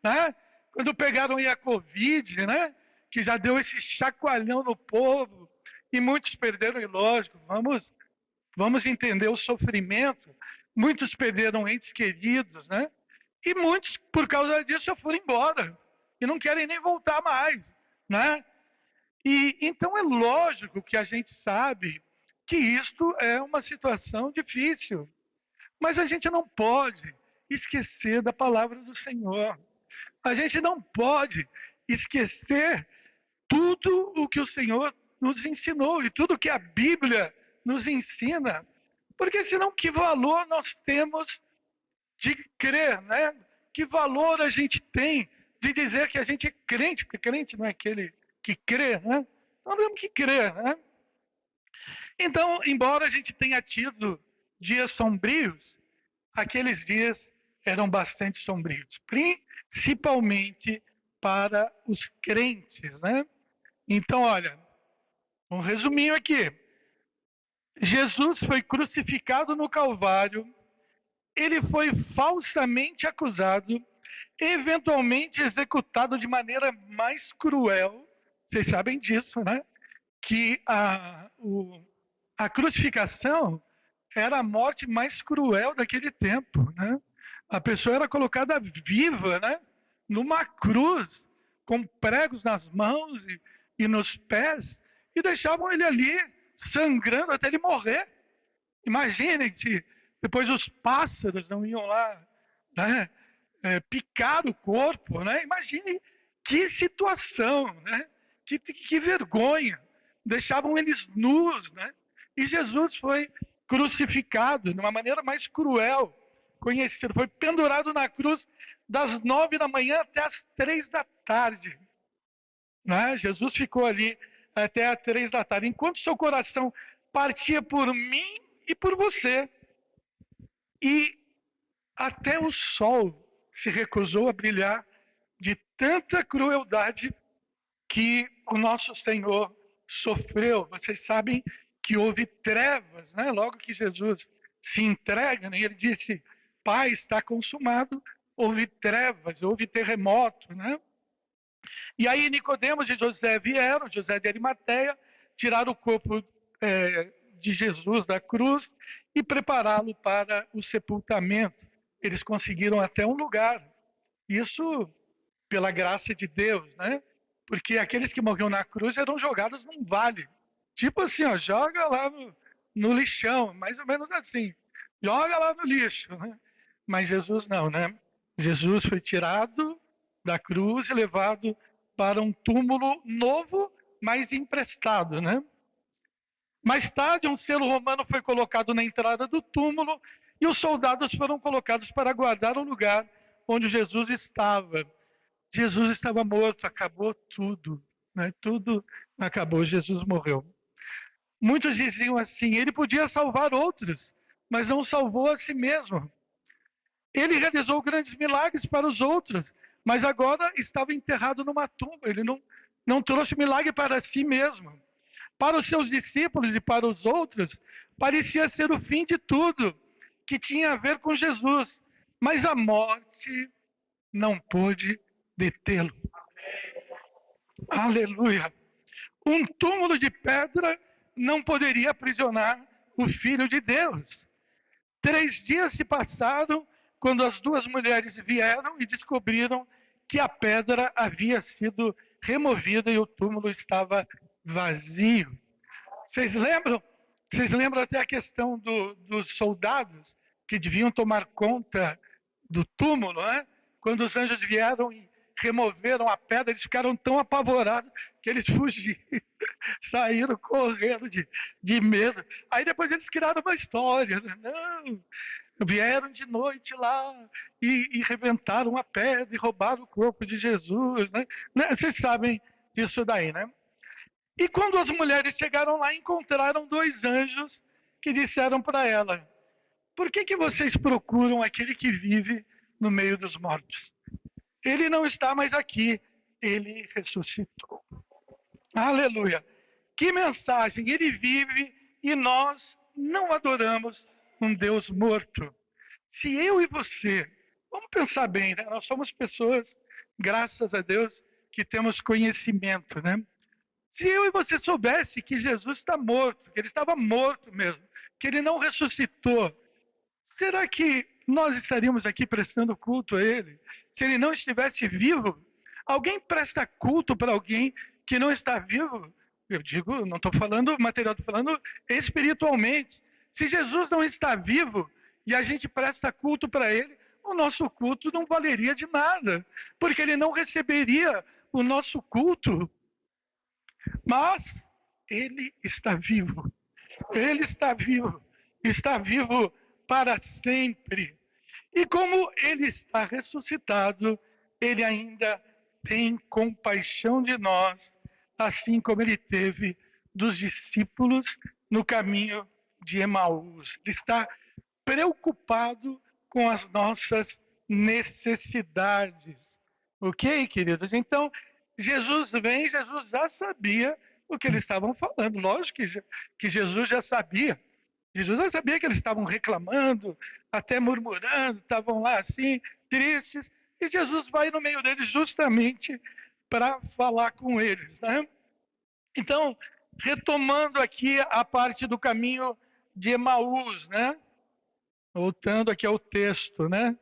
né? Quando pegaram aí a Covid, né? Que já deu esse chacoalhão no povo, e muitos perderam, e lógico, vamos entender o sofrimento. Muitos perderam entes queridos, né? E muitos, por causa disso, já foram embora. E não querem nem voltar mais, né? E então é lógico que a gente sabe que isto é uma situação difícil. Mas a gente não pode esquecer da palavra do Senhor. A gente não pode esquecer tudo o que o Senhor nos ensinou e tudo que a Bíblia nos ensina. Porque senão que valor nós temos de crer, né? Que valor a gente tem de dizer que a gente é crente, porque crente não é aquele que crê, né? Nós temos que crer, né? Então, embora a gente tenha tido dias sombrios, aqueles dias eram bastante sombrios, principalmente para os crentes, né? Então, olha, um resuminho aqui. Jesus foi crucificado no Calvário, ele foi falsamente acusado, eventualmente executado de maneira mais cruel. Vocês sabem disso, né? Que a crucificação era a morte mais cruel daquele tempo, né? A pessoa era colocada viva, né? Numa cruz, com pregos nas mãos e nos pés, e deixavam ele ali sangrando até ele morrer. Imaginem se depois os pássaros não iam lá, né? Picar o corpo, né? Imaginem que situação, né? Que vergonha. Deixavam eles nus, né? E Jesus foi crucificado de uma maneira mais cruel conhecida. Foi pendurado na cruz das 9 da manhã até as 3 da tarde. Né? Jesus ficou ali até as 3 da tarde, enquanto seu coração partia por mim e por você. E até o sol se recusou a brilhar de tanta crueldade que o nosso Senhor sofreu. Vocês sabem que houve trevas, né? Logo que Jesus se entrega, né? Ele disse: Pai, está consumado. Houve trevas, houve terremoto, né? E aí Nicodemos e José vieram, José de Arimateia, tiraram o corpo de Jesus da cruz e prepará-lo para o sepultamento. Eles conseguiram até um lugar. Isso pela graça de Deus, né? Porque aqueles que morriam na cruz eram jogados num vale. Tipo assim, ó, joga lá no lixão, mais ou menos assim. Joga lá no lixo, né? Mas Jesus não, né? Jesus foi tirado da cruz e levado para um túmulo novo, mas emprestado, né? Mais tarde, um selo romano foi colocado na entrada do túmulo e os soldados foram colocados para guardar o lugar onde Jesus estava. Jesus estava morto, acabou tudo, né? Tudo acabou, Jesus morreu. Muitos diziam assim: ele podia salvar outros, mas não salvou a si mesmo. Ele realizou grandes milagres para os outros, mas agora estava enterrado numa tumba. Ele não trouxe milagre para si mesmo. Para os seus discípulos e para os outros, parecia ser o fim de tudo que tinha a ver com Jesus. Mas a morte não pôde detê-lo. Aleluia! Um túmulo de pedra não poderia aprisionar o Filho de Deus. 3 dias se passaram quando as 2 mulheres vieram e descobriram que a pedra havia sido removida e o túmulo estava vazio. Vocês lembram? Vocês lembram até a questão dos soldados que deviam tomar conta do túmulo, né? Quando os anjos vieram e removeram a pedra, eles ficaram tão apavorados que eles fugiram, saíram correndo de medo. Aí depois eles criaram uma história, né? Não, vieram de noite lá e rebentaram a pedra e roubaram o corpo de Jesus, né? Vocês sabem disso daí, né? E quando as mulheres chegaram lá, encontraram 2 anjos que disseram para ela: por que vocês procuram aquele que vive no meio dos mortos? Ele não está mais aqui, ele ressuscitou. Aleluia! Que mensagem! Ele vive e nós não adoramos um Deus morto. Se eu e você, vamos pensar bem, né? Nós somos pessoas, graças a Deus, que temos conhecimento, né? Se eu e você soubesse que Jesus está morto, que ele estava morto mesmo, que ele não ressuscitou, será que nós estaríamos aqui prestando culto a ele? Se ele não estivesse vivo? Alguém presta culto para alguém que não está vivo? Eu digo, não estou falando material, estou falando espiritualmente. Se Jesus não está vivo e a gente presta culto para ele, o nosso culto não valeria de nada, porque ele não receberia o nosso culto. Mas ele está vivo. Ele está vivo para sempre. E como ele está ressuscitado, ele ainda tem compaixão de nós, assim como ele teve dos discípulos no caminho de Emaús. Ele está preocupado com as nossas necessidades. Ok, queridos? Então, Jesus vem, Jesus já sabia o que eles estavam falando. Lógico que Jesus já sabia. Jesus já sabia que eles estavam reclamando, até murmurando, estavam lá assim, tristes. E Jesus vai no meio deles justamente para falar com eles, né? Então, retomando aqui a parte do caminho de Emaús, né? Voltando aqui ao texto, né?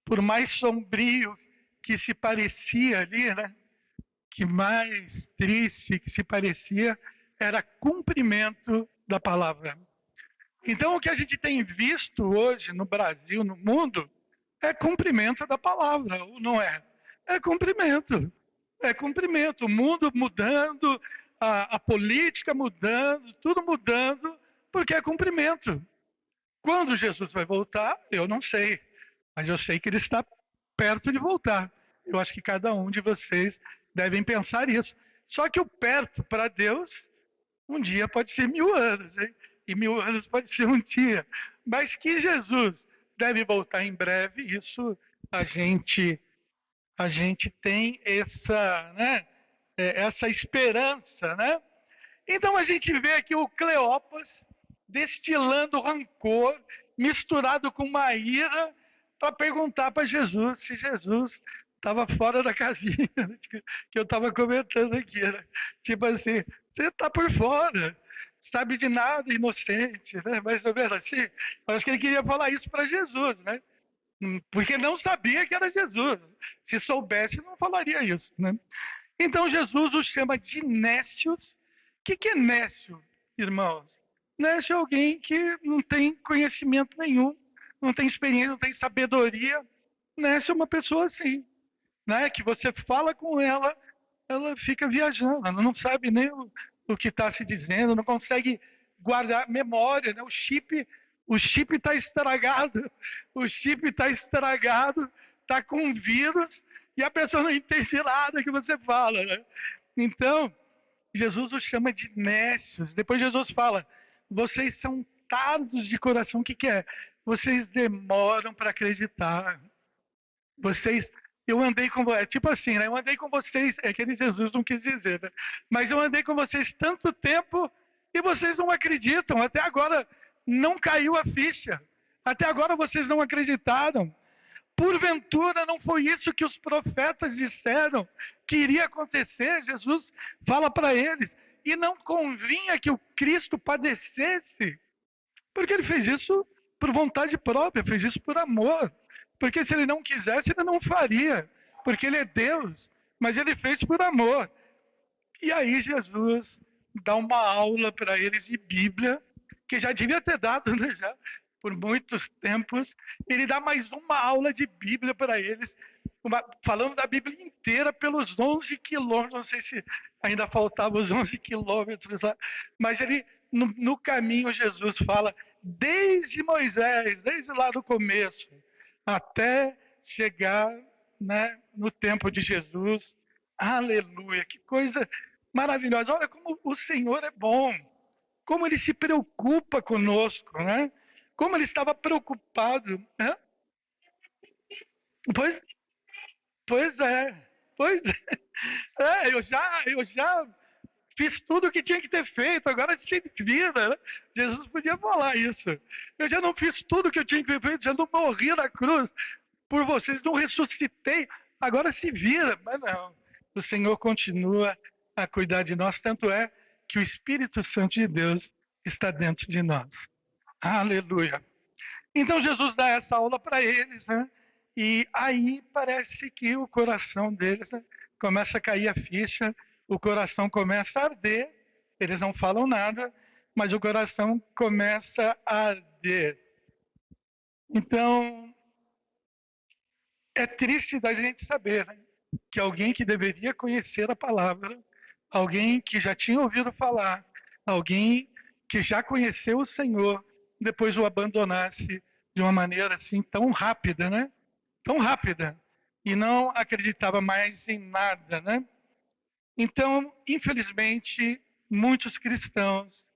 Por mais sombrio que se parecia ali, né? Que mais triste que se parecia era cumprimento da palavra. Então, o que a gente tem visto hoje no Brasil, no mundo, é cumprimento da palavra, ou não é? É cumprimento. É cumprimento. O mundo mudando, a política mudando, tudo mudando, porque é cumprimento. Quando Jesus vai voltar, eu não sei. Mas eu sei que ele está perto de voltar. Eu acho que cada um de vocês devem pensar isso. Só que o perto para Deus, um dia pode ser 1000 anos, hein? E 1000 anos pode ser um dia. Mas que Jesus deve voltar em breve, isso a gente tem essa, né, essa esperança, né? Então a gente vê aqui o Cleopas destilando rancor, misturado com uma ira, para perguntar para Jesus se Jesus estava fora da casinha, que eu estava comentando aqui, né? Tipo assim, você está por fora, sabe de nada, inocente, né? Mais ou menos assim. Eu acho que ele queria falar isso para Jesus, né? Porque não sabia que era Jesus. Se soubesse, não falaria isso, né? Então Jesus os chama de nécios, que é nécio, irmãos? Nécio é alguém que não tem conhecimento nenhum, não tem experiência, não tem sabedoria. Nécio é uma pessoa assim, né? Que você fala com ela, ela fica viajando, ela não sabe nem o que está se dizendo, não consegue guardar memória, né? O chip está estragado, está com vírus e a pessoa não entende nada que você fala, né? Então, Jesus os chama de nécios. Depois Jesus fala, vocês são tardos de coração. O que é? Vocês demoram para acreditar. Eu andei com vocês, tipo assim, né? Eu andei com vocês, é que Jesus não quis dizer, né? Mas eu andei com vocês tanto tempo e vocês não acreditam. Até agora não caiu a ficha. Até agora vocês não acreditaram. Porventura não foi isso que os profetas disseram que iria acontecer? Jesus fala para eles. E não convinha que o Cristo padecesse. Porque ele fez isso por vontade própria, fez isso por amor. Porque se ele não quisesse, ele não faria. Porque ele é Deus, mas ele fez por amor. E aí Jesus dá uma aula para eles de Bíblia, que já devia ter dado, né, já, por muitos tempos. Ele dá mais uma aula de Bíblia para eles, falando da Bíblia inteira pelos 11 quilômetros. Não sei se ainda faltavam os 11 quilômetros lá, mas ele, no caminho, Jesus fala, desde Moisés, desde lá do começo, até chegar, né, no tempo de Jesus. Aleluia, que coisa maravilhosa. Olha como o Senhor é bom, como ele se preocupa conosco, né? Como ele estava preocupado, né? Pois é. Eu já fiz tudo o que tinha que ter feito, agora se vira, né? Jesus podia falar isso. Eu já não fiz tudo o que eu tinha que ter feito, já não morri na cruz por vocês, não ressuscitei, agora se vira. Mas não, o Senhor continua a cuidar de nós, tanto é que o Espírito Santo de Deus está dentro de nós. Aleluia. Então Jesus dá essa aula para eles, né? E aí parece que o coração deles, né, começa a cair a ficha, o coração começa a arder, eles não falam nada, mas o coração começa a arder. Então, é triste da gente saber, né, que alguém que deveria conhecer a palavra, alguém que já tinha ouvido falar, alguém que já conheceu o Senhor, depois o abandonasse de uma maneira assim tão rápida, né? Tão rápida. E não acreditava mais em nada, né? Então, infelizmente, muitos cristãos,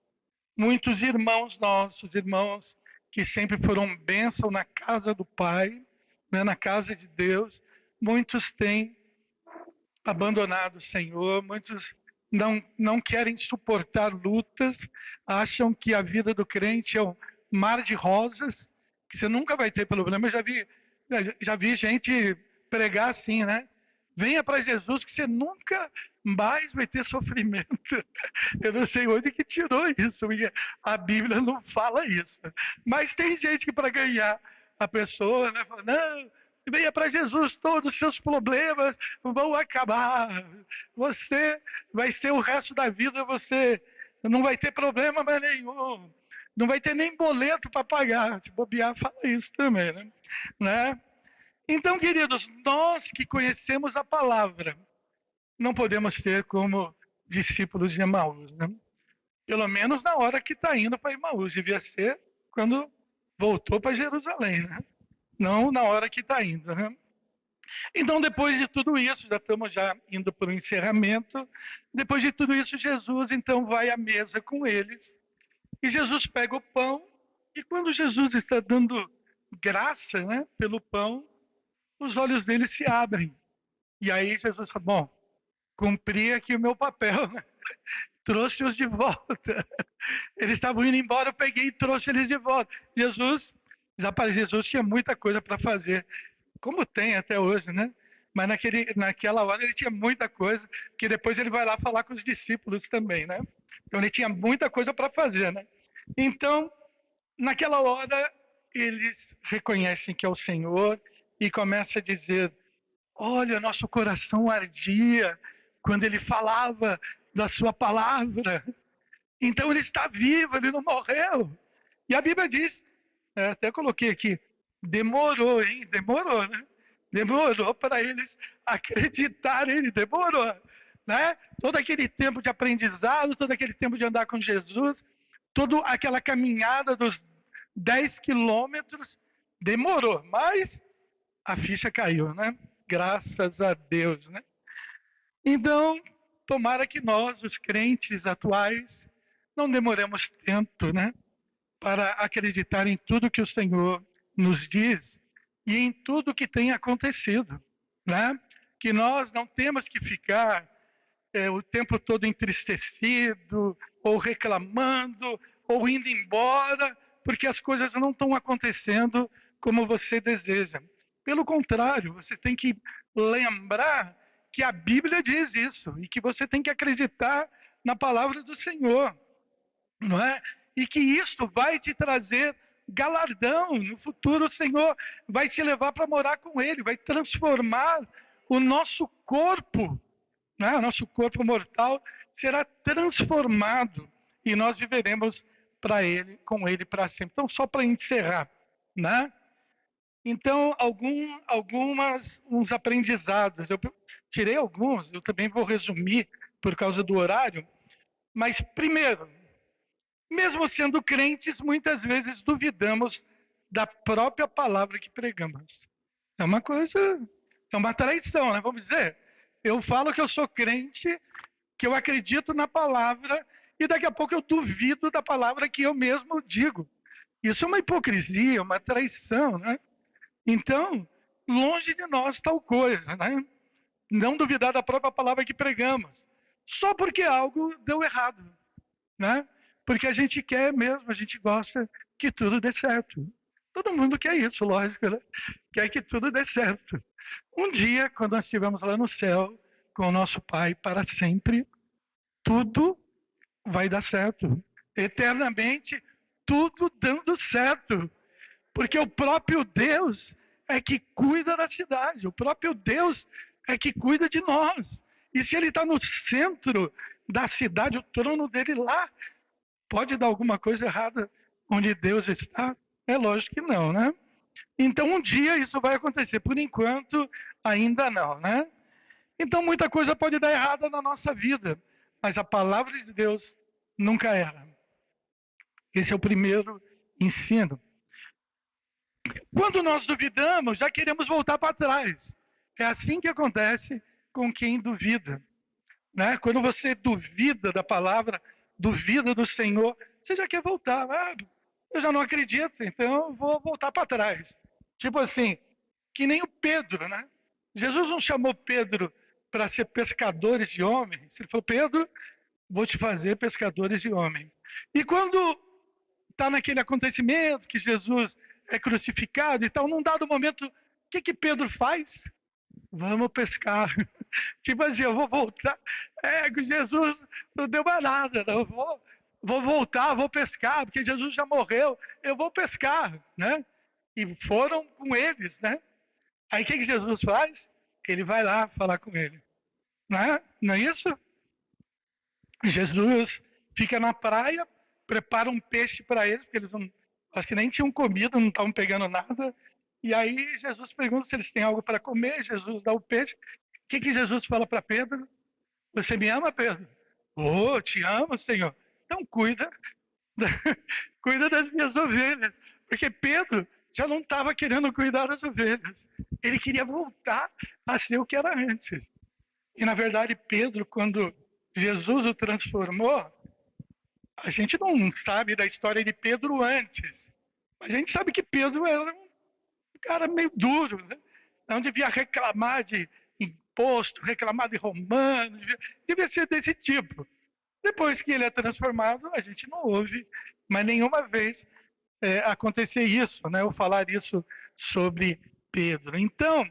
muitos irmãos nossos, irmãos que sempre foram bênção na casa do Pai, né, na casa de Deus, muitos têm abandonado o Senhor, muitos não querem suportar lutas, acham que a vida do crente é um mar de rosas, que você nunca vai ter problema. Eu já vi gente pregar assim, né? Venha para Jesus que você nunca mais vai ter sofrimento. Eu não sei onde que tirou isso, porque a Bíblia não fala isso. Mas tem gente que para ganhar a pessoa, né, fala, não, venha para Jesus, todos os seus problemas vão acabar. Você vai ser o resto da vida, você não vai ter problema mais nenhum. Não vai ter nem boleto para pagar. Se bobear, fala isso também, né? Então, queridos, nós que conhecemos a palavra, não podemos ser como discípulos de Emaús, né? Pelo menos na hora que está indo para Emaús. Devia ser quando voltou para Jerusalém, né? Não na hora que está indo, né? Então, depois de tudo isso, já estamos indo para o encerramento. Depois de tudo isso, Jesus então vai à mesa com eles. E Jesus pega o pão, e quando Jesus está dando graça, né, pelo pão, os olhos dele se abrem. E aí Jesus fala, bom, cumpri aqui o meu papel, né? Trouxe-os de volta. Eles estavam indo embora, eu peguei e trouxe eles de volta. Jesus tinha muita coisa para fazer, como tem até hoje, né? Mas naquela hora ele tinha muita coisa, que depois ele vai lá falar com os discípulos também, né? Então ele tinha muita coisa para fazer, né? Então, naquela hora, eles reconhecem que é o Senhor e começam a dizer, olha, nosso coração ardia quando ele falava da sua palavra. Então ele está vivo, ele não morreu. E a Bíblia diz, até coloquei aqui, demorou, hein? Demorou, né? Demorou para eles acreditarem, demorou, né? Todo aquele tempo de aprendizado, todo aquele tempo de andar com Jesus, toda aquela caminhada dos 10 quilômetros, demorou, mas a ficha caiu, né? Graças a Deus, né? Então, tomara que nós, os crentes atuais, não demoremos tanto, né? Para acreditar em tudo que o Senhor nos diz e em tudo que tem acontecido, né? Que nós não temos que ficar o tempo todo entristecido, ou reclamando, ou indo embora, porque as coisas não estão acontecendo como você deseja. Pelo contrário, você tem que lembrar que a Bíblia diz isso, e que você tem que acreditar na palavra do Senhor, não é? E que isto vai te trazer galardão. No futuro, o Senhor vai te levar para morar com Ele, vai transformar o nosso corpo, né? O nosso corpo mortal será transformado e nós viveremos para Ele, com Ele para sempre. Então, só para encerrar, né? Então, uns aprendizados. Eu tirei alguns, eu também vou resumir por causa do horário. Mas, primeiro, mesmo sendo crentes, muitas vezes duvidamos da própria palavra que pregamos. É uma coisa, é uma traição, né? Vamos dizer. Eu falo que eu sou crente, que eu acredito na palavra, e daqui a pouco eu duvido da palavra que eu mesmo digo. Isso é uma hipocrisia, uma traição, né? Então, longe de nós tal coisa, né? Não duvidar da própria palavra que pregamos, só porque algo deu errado, né? Porque a gente quer mesmo, a gente gosta que tudo dê certo. Todo mundo quer isso, lógico, né? Quer que tudo dê certo. Um dia, quando nós estivermos lá no céu com o nosso Pai para sempre, tudo vai dar certo. Eternamente, tudo dando certo. Porque o próprio Deus é que cuida da cidade, o próprio Deus é que cuida de nós. E se Ele está no centro da cidade, o trono dele lá, pode dar alguma coisa errada onde Deus está? É lógico que não, né? Então um dia isso vai acontecer, por enquanto ainda não, né? Então muita coisa pode dar errada na nossa vida, mas a palavra de Deus nunca erra. Esse é o primeiro ensino. Quando nós duvidamos, já queremos voltar para trás. É assim que acontece com quem duvida, né? Quando você duvida da palavra, duvida do Senhor, você já quer voltar. Eu já não acredito, então eu vou voltar para trás. Tipo assim, que nem o Pedro, né? Jesus não chamou Pedro para ser pescadores de homens. Ele falou, Pedro, vou te fazer pescadores de homens. E quando está naquele acontecimento que Jesus é crucificado e tal, num dado momento, o que Pedro faz? Vamos pescar. Tipo assim, eu vou voltar. Que Jesus não deu mais nada. Não, vou voltar, vou pescar, porque Jesus já morreu. Eu vou pescar, né? E foram com eles, né? Aí o que Jesus faz? Ele vai lá falar com ele. Não é isso? Jesus fica na praia, prepara um peixe para eles, porque eles não, acho que nem tinham comido, não estavam pegando nada. E aí Jesus pergunta se eles têm algo para comer, Jesus dá o peixe. O que Jesus fala para Pedro? Você me ama, Pedro? Oh, te amo, Senhor. Então cuida das minhas ovelhas. Porque Pedro já não estava querendo cuidar das ovelhas. Ele queria voltar a ser o que era antes. E na verdade, Pedro, quando Jesus o transformou, a gente não sabe da história de Pedro antes. A gente sabe que Pedro era um cara meio duro, né? Não devia reclamar de imposto, reclamar de romano, devia ser desse tipo. Depois que ele é transformado, a gente não ouve mais nenhuma vez acontecer isso, né? Ou falar isso sobre Pedro. Então,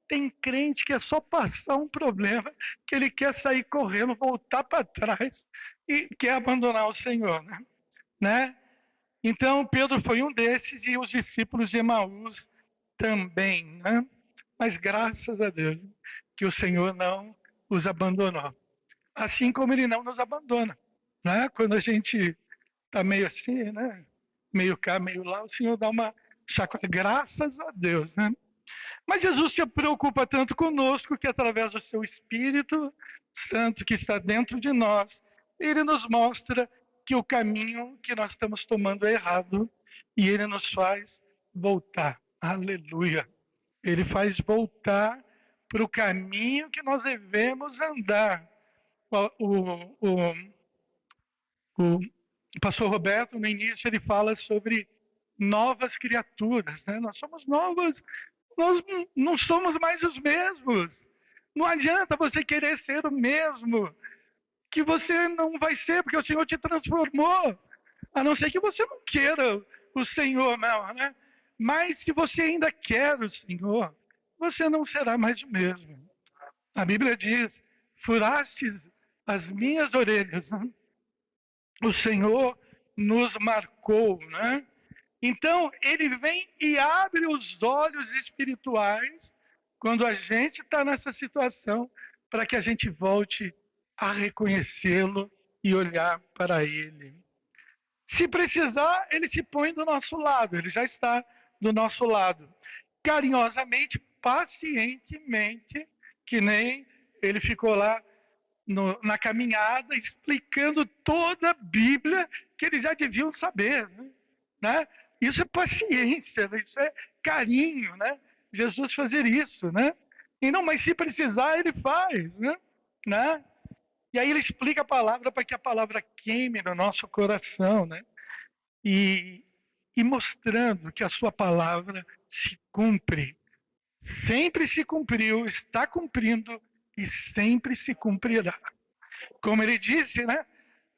tem crente que é só passar um problema, que ele quer sair correndo, voltar para trás e quer abandonar o Senhor, né? Então, Pedro foi um desses e os discípulos de Emaús também, né? Mas graças a Deus que o Senhor não os abandonou. Assim como Ele não nos abandona. né? Quando a gente está meio assim, né? Meio cá, meio lá, o Senhor dá uma chacoalhada, graças a Deus, né? Mas Jesus se preocupa tanto conosco que através do seu Espírito Santo que está dentro de nós, ele nos mostra que o caminho que nós estamos tomando é errado e ele nos faz voltar. Aleluia. Ele faz voltar para o caminho que nós devemos andar. O pastor Roberto, no início, ele fala sobre novas criaturas, né? Nós somos novas, nós não somos mais os mesmos. Não adianta você querer ser o mesmo, que você não vai ser, porque o Senhor te transformou. A não ser que você não queira o Senhor, não, né? Mas se você ainda quer o Senhor, você não será mais o mesmo. A Bíblia diz: furastes as minhas orelhas, né? O Senhor nos marcou, né? Então, ele vem e abre os olhos espirituais quando a gente está nessa situação, para que a gente volte a reconhecê-lo e olhar para ele. Se precisar, ele se põe do nosso lado, ele já está do nosso lado. Carinhosamente, pacientemente, que nem ele ficou lá na caminhada, explicando toda a Bíblia que eles já deviam saber, né? Isso é paciência, né? Isso é carinho, né? Jesus fazer isso, né? E não, mas se precisar, ele faz, né? E aí ele explica a palavra para que a palavra queime no nosso coração, né? E mostrando que a sua palavra se cumpre. Sempre se cumpriu, está cumprindo e sempre se cumprirá. Como ele disse, né?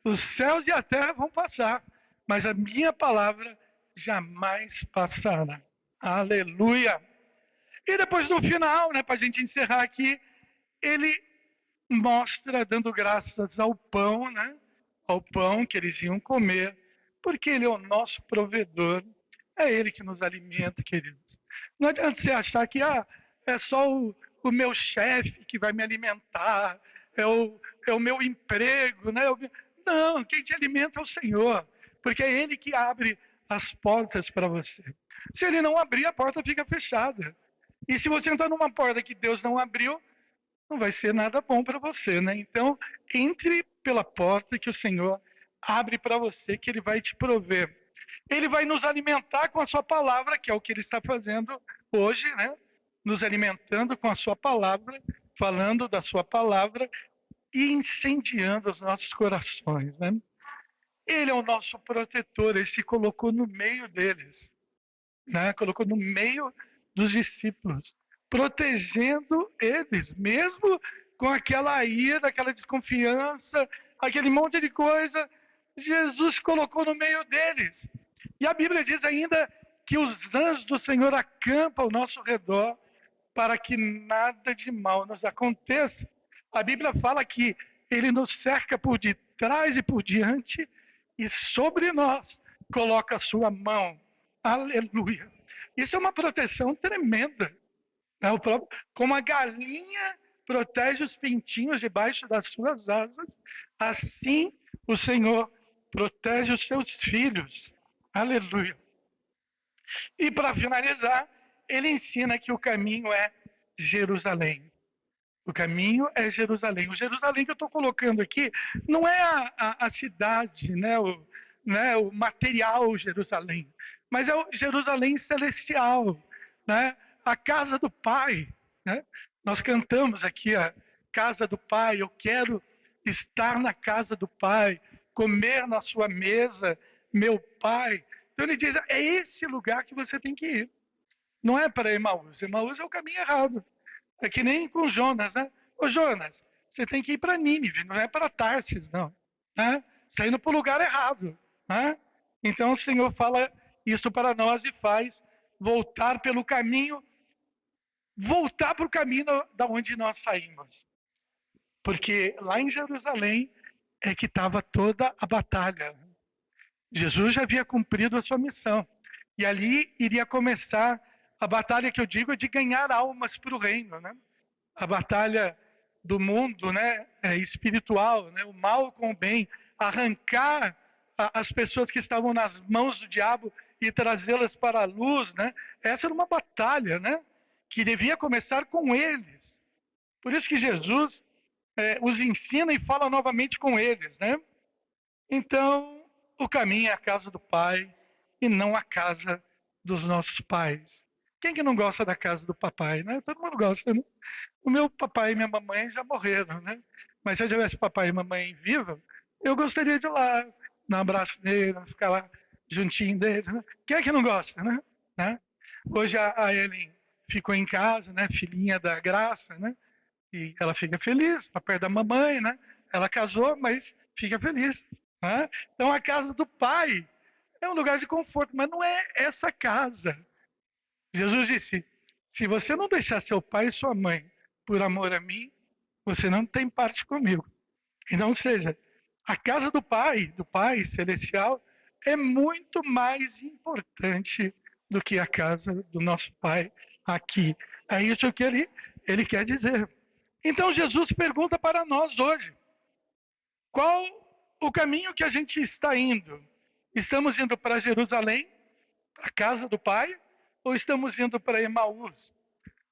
Os céus e a terra vão passar, mas a minha palavra jamais passará. Aleluia! E depois no final, né, para a gente encerrar aqui, ele mostra dando graças ao pão, né? Ao pão que eles iam comer, porque ele é o nosso provedor, é ele que nos alimenta, queridos. Não adianta você achar que é só o meu chefe que vai me alimentar, é o meu emprego, né? Não, quem te alimenta é o Senhor, porque é ele que abre as portas para você. Se ele não abrir, a porta fica fechada. E se você entrar numa porta que Deus não abriu, não vai ser nada bom para você, né? Então, entre pela porta que o Senhor abre para você, que ele vai te prover. Ele vai nos alimentar com a sua palavra, que é o que ele está fazendo hoje, né? Nos alimentando com a sua palavra, falando da sua palavra e incendiando os nossos corações, né? Ele é o nosso protetor, ele se colocou no meio deles, né? Colocou no meio dos discípulos, protegendo eles, mesmo com aquela ira, aquela desconfiança, aquele monte de coisa, Jesus colocou no meio deles. E a Bíblia diz ainda que os anjos do Senhor acampam ao nosso redor para que nada de mal nos aconteça. A Bíblia fala que ele nos cerca por detrás e por diante e sobre nós coloca a sua mão. Aleluia. Isso é uma proteção tremenda. Como a galinha protege os pintinhos debaixo das suas asas, assim o Senhor protege os seus filhos. Aleluia. E para finalizar, ele ensina que o caminho é Jerusalém. O caminho é Jerusalém. O Jerusalém que eu estou colocando aqui não é a cidade, né, o material Jerusalém, mas é o Jerusalém celestial, né, a casa do Pai. Né? Nós cantamos aqui a casa do Pai, eu quero estar na casa do Pai, comer na sua mesa, meu Pai. Então ele diz, é esse lugar que você tem que ir. Não é para Emaús. Emaús é o caminho errado. É que nem com Jonas, né? Ô Jonas, você tem que ir para Nínive, não é para Tarsis, não. Né? Você está indo para o lugar errado. Né? Então o Senhor fala isso para nós e faz voltar pelo caminho, voltar para o caminho da onde nós saímos. Porque lá em Jerusalém é que estava toda a batalha. Jesus já havia cumprido a sua missão. E ali iria começar a batalha que eu digo é de ganhar almas para o reino, né? A batalha do mundo, né, espiritual, né? O mal com o bem, arrancar as pessoas que estavam nas mãos do diabo e trazê-las para a luz, né? Essa era uma batalha, né? Que devia começar com eles. Por isso que Jesus os ensina e fala novamente com eles, né? Então, o caminho é a casa do Pai e não a casa dos nossos pais. Quem que não gosta da casa do papai, né? Todo mundo gosta, né? O meu papai e minha mamãe já morreram, né? Mas se eu tivesse papai e mamãe viva, eu gostaria de ir lá, dar um abraço dele, ficar lá juntinho dele, né? Quem é que não gosta, né? Hoje a Ellen ficou em casa, né? Filhinha da Graça, né? E ela fica feliz, para perto da mamãe, né? Ela casou, mas fica feliz, né? Então a casa do pai é um lugar de conforto, mas não é essa casa. Jesus disse: se você não deixar seu pai e sua mãe por amor a mim, você não tem parte comigo. Então, ou seja, a casa do Pai Celestial, é muito mais importante do que a casa do nosso Pai aqui. É isso que ele quer dizer. Então, Jesus pergunta para nós hoje: qual o caminho que a gente está indo? Estamos indo para Jerusalém, para a casa do Pai, ou estamos indo para Emaús?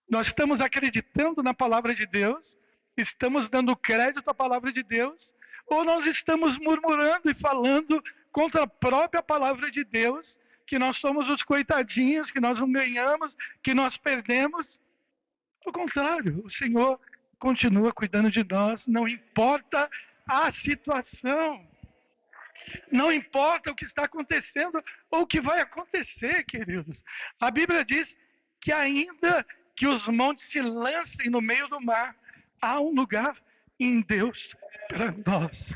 Nós estamos acreditando na palavra de Deus? Estamos dando crédito à palavra de Deus? Ou nós estamos murmurando e falando contra a própria palavra de Deus, que nós somos os coitadinhos, que nós não ganhamos, que nós perdemos? Ao contrário, o Senhor continua cuidando de nós, não importa a situação. Não importa o que está acontecendo ou o que vai acontecer, queridos. A Bíblia diz que ainda que os montes se lancem no meio do mar, há um lugar em Deus para nós.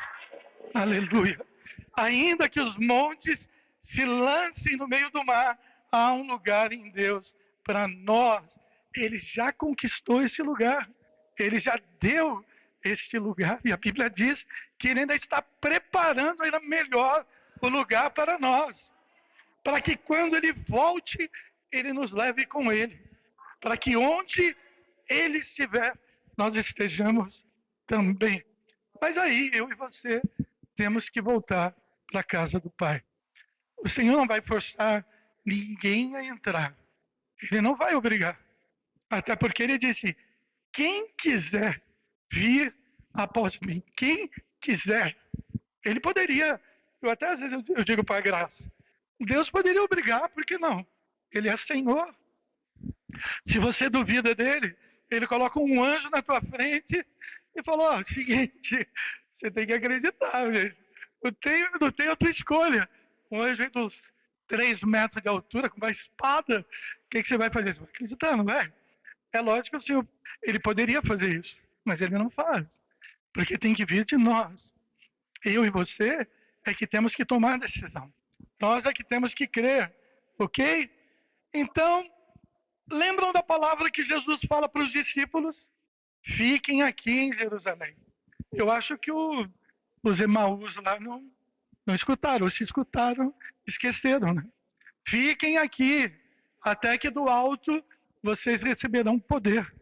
Aleluia. Ainda que os montes se lancem no meio do mar, há um lugar em Deus para nós. Ele já conquistou esse lugar. Ele já deu este lugar. E a Bíblia diz que ele ainda está preparando ainda melhor o lugar para nós. Para que quando ele volte, ele nos leve com ele. Para que onde ele estiver, nós estejamos também. Mas aí, eu e você, temos que voltar para a casa do Pai. O Senhor não vai forçar ninguém a entrar. Ele não vai obrigar. Até porque ele disse: quem quiser vir após mim, quem quiser. Ele poderia, eu até às vezes eu digo para a Graça, Deus poderia obrigar, por que não? Ele é Senhor. Se você duvida dele, ele coloca um anjo na tua frente e fala: seguinte, você tem que acreditar, velho. Não tem outra escolha. Um anjo de uns 3 metros de altura, com uma espada, o que você vai fazer? Você vai acreditar, não vai? É lógico que o Senhor, ele poderia fazer isso, mas ele não faz. Porque tem que vir de nós. Eu e você é que temos que tomar a decisão. Nós é que temos que crer, ok? Então, lembram da palavra que Jesus fala para os discípulos? Fiquem aqui em Jerusalém. Eu acho que os Emaús lá não escutaram, ou se escutaram, esqueceram, né? Fiquem aqui, até que do alto vocês receberão poder.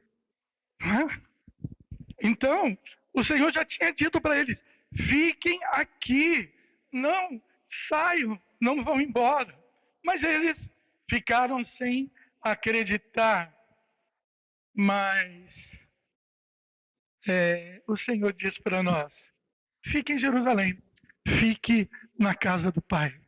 Né? Então, o Senhor já tinha dito para eles: fiquem aqui, não saiam, não vão embora. Mas eles ficaram sem acreditar. Mas o Senhor diz para nós: fique em Jerusalém, fique na casa do Pai.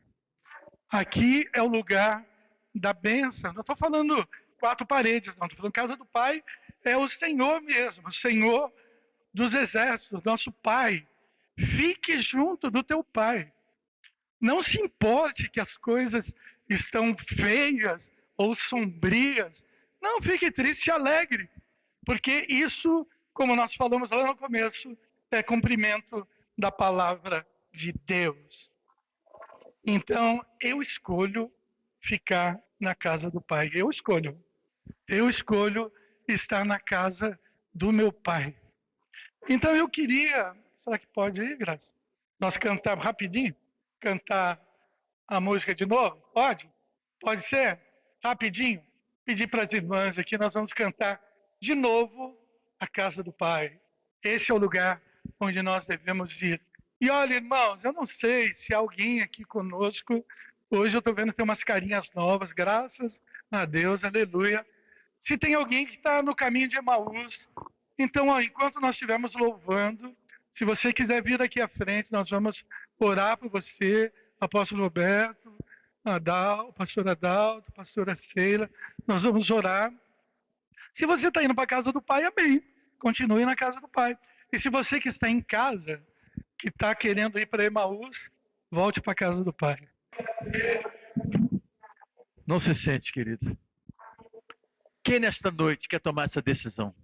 Aqui é o lugar da bênção. Não estou falando 4 paredes, não. Estou falando casa do Pai, é o Senhor mesmo, o Senhor dos exércitos, nosso Pai. Fique junto do teu Pai. Não se importe que as coisas estão feias ou sombrias. Não fique triste e alegre, porque isso, como nós falamos lá no começo, é cumprimento da palavra de Deus. Então, eu escolho ficar na casa do Pai. Eu escolho estar na casa do meu Pai. Então eu queria, será que pode ir, Graça? Nós cantar rapidinho? Cantar a música de novo? Pode? Pode ser? Rapidinho? Pedir para as irmãs aqui, nós vamos cantar de novo a casa do Pai. Esse é o lugar onde nós devemos ir E olha, irmãos, eu não sei se alguém aqui conosco, hoje eu estou vendo que tem umas carinhas novas, graças a Deus, aleluia. Se tem alguém que está no caminho de Emaús, então, ó, enquanto nós estivermos louvando, se você quiser vir aqui à frente, nós vamos orar por você, apóstolo Roberto, pastora Adalto, pastora Sheila, nós vamos orar. Se você está indo para a casa do Pai, amém. Continue na casa do Pai. E se você que está em casa, que está querendo ir para Emaús, volte para a casa do Pai. Não se sente, querido. Quem nesta noite quer tomar essa decisão?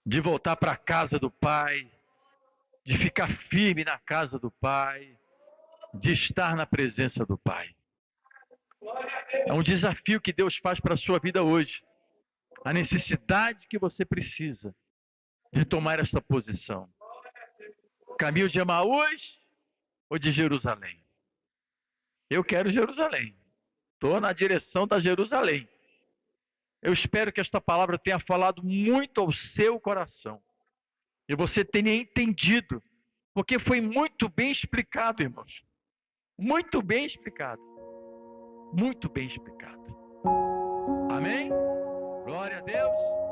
De voltar para a casa do Pai, de ficar firme na casa do Pai, de estar na presença do Pai. É um desafio que Deus faz para a sua vida hoje. A necessidade que você precisa de tomar esta posição. Caminho de Emaús ou de Jerusalém? Eu quero Jerusalém. Estou na direção da Jerusalém. Eu espero que esta palavra tenha falado muito ao seu coração. E você tenha entendido. Porque foi muito bem explicado, irmãos. Muito bem explicado. Muito bem explicado. Amém? Glória a Deus.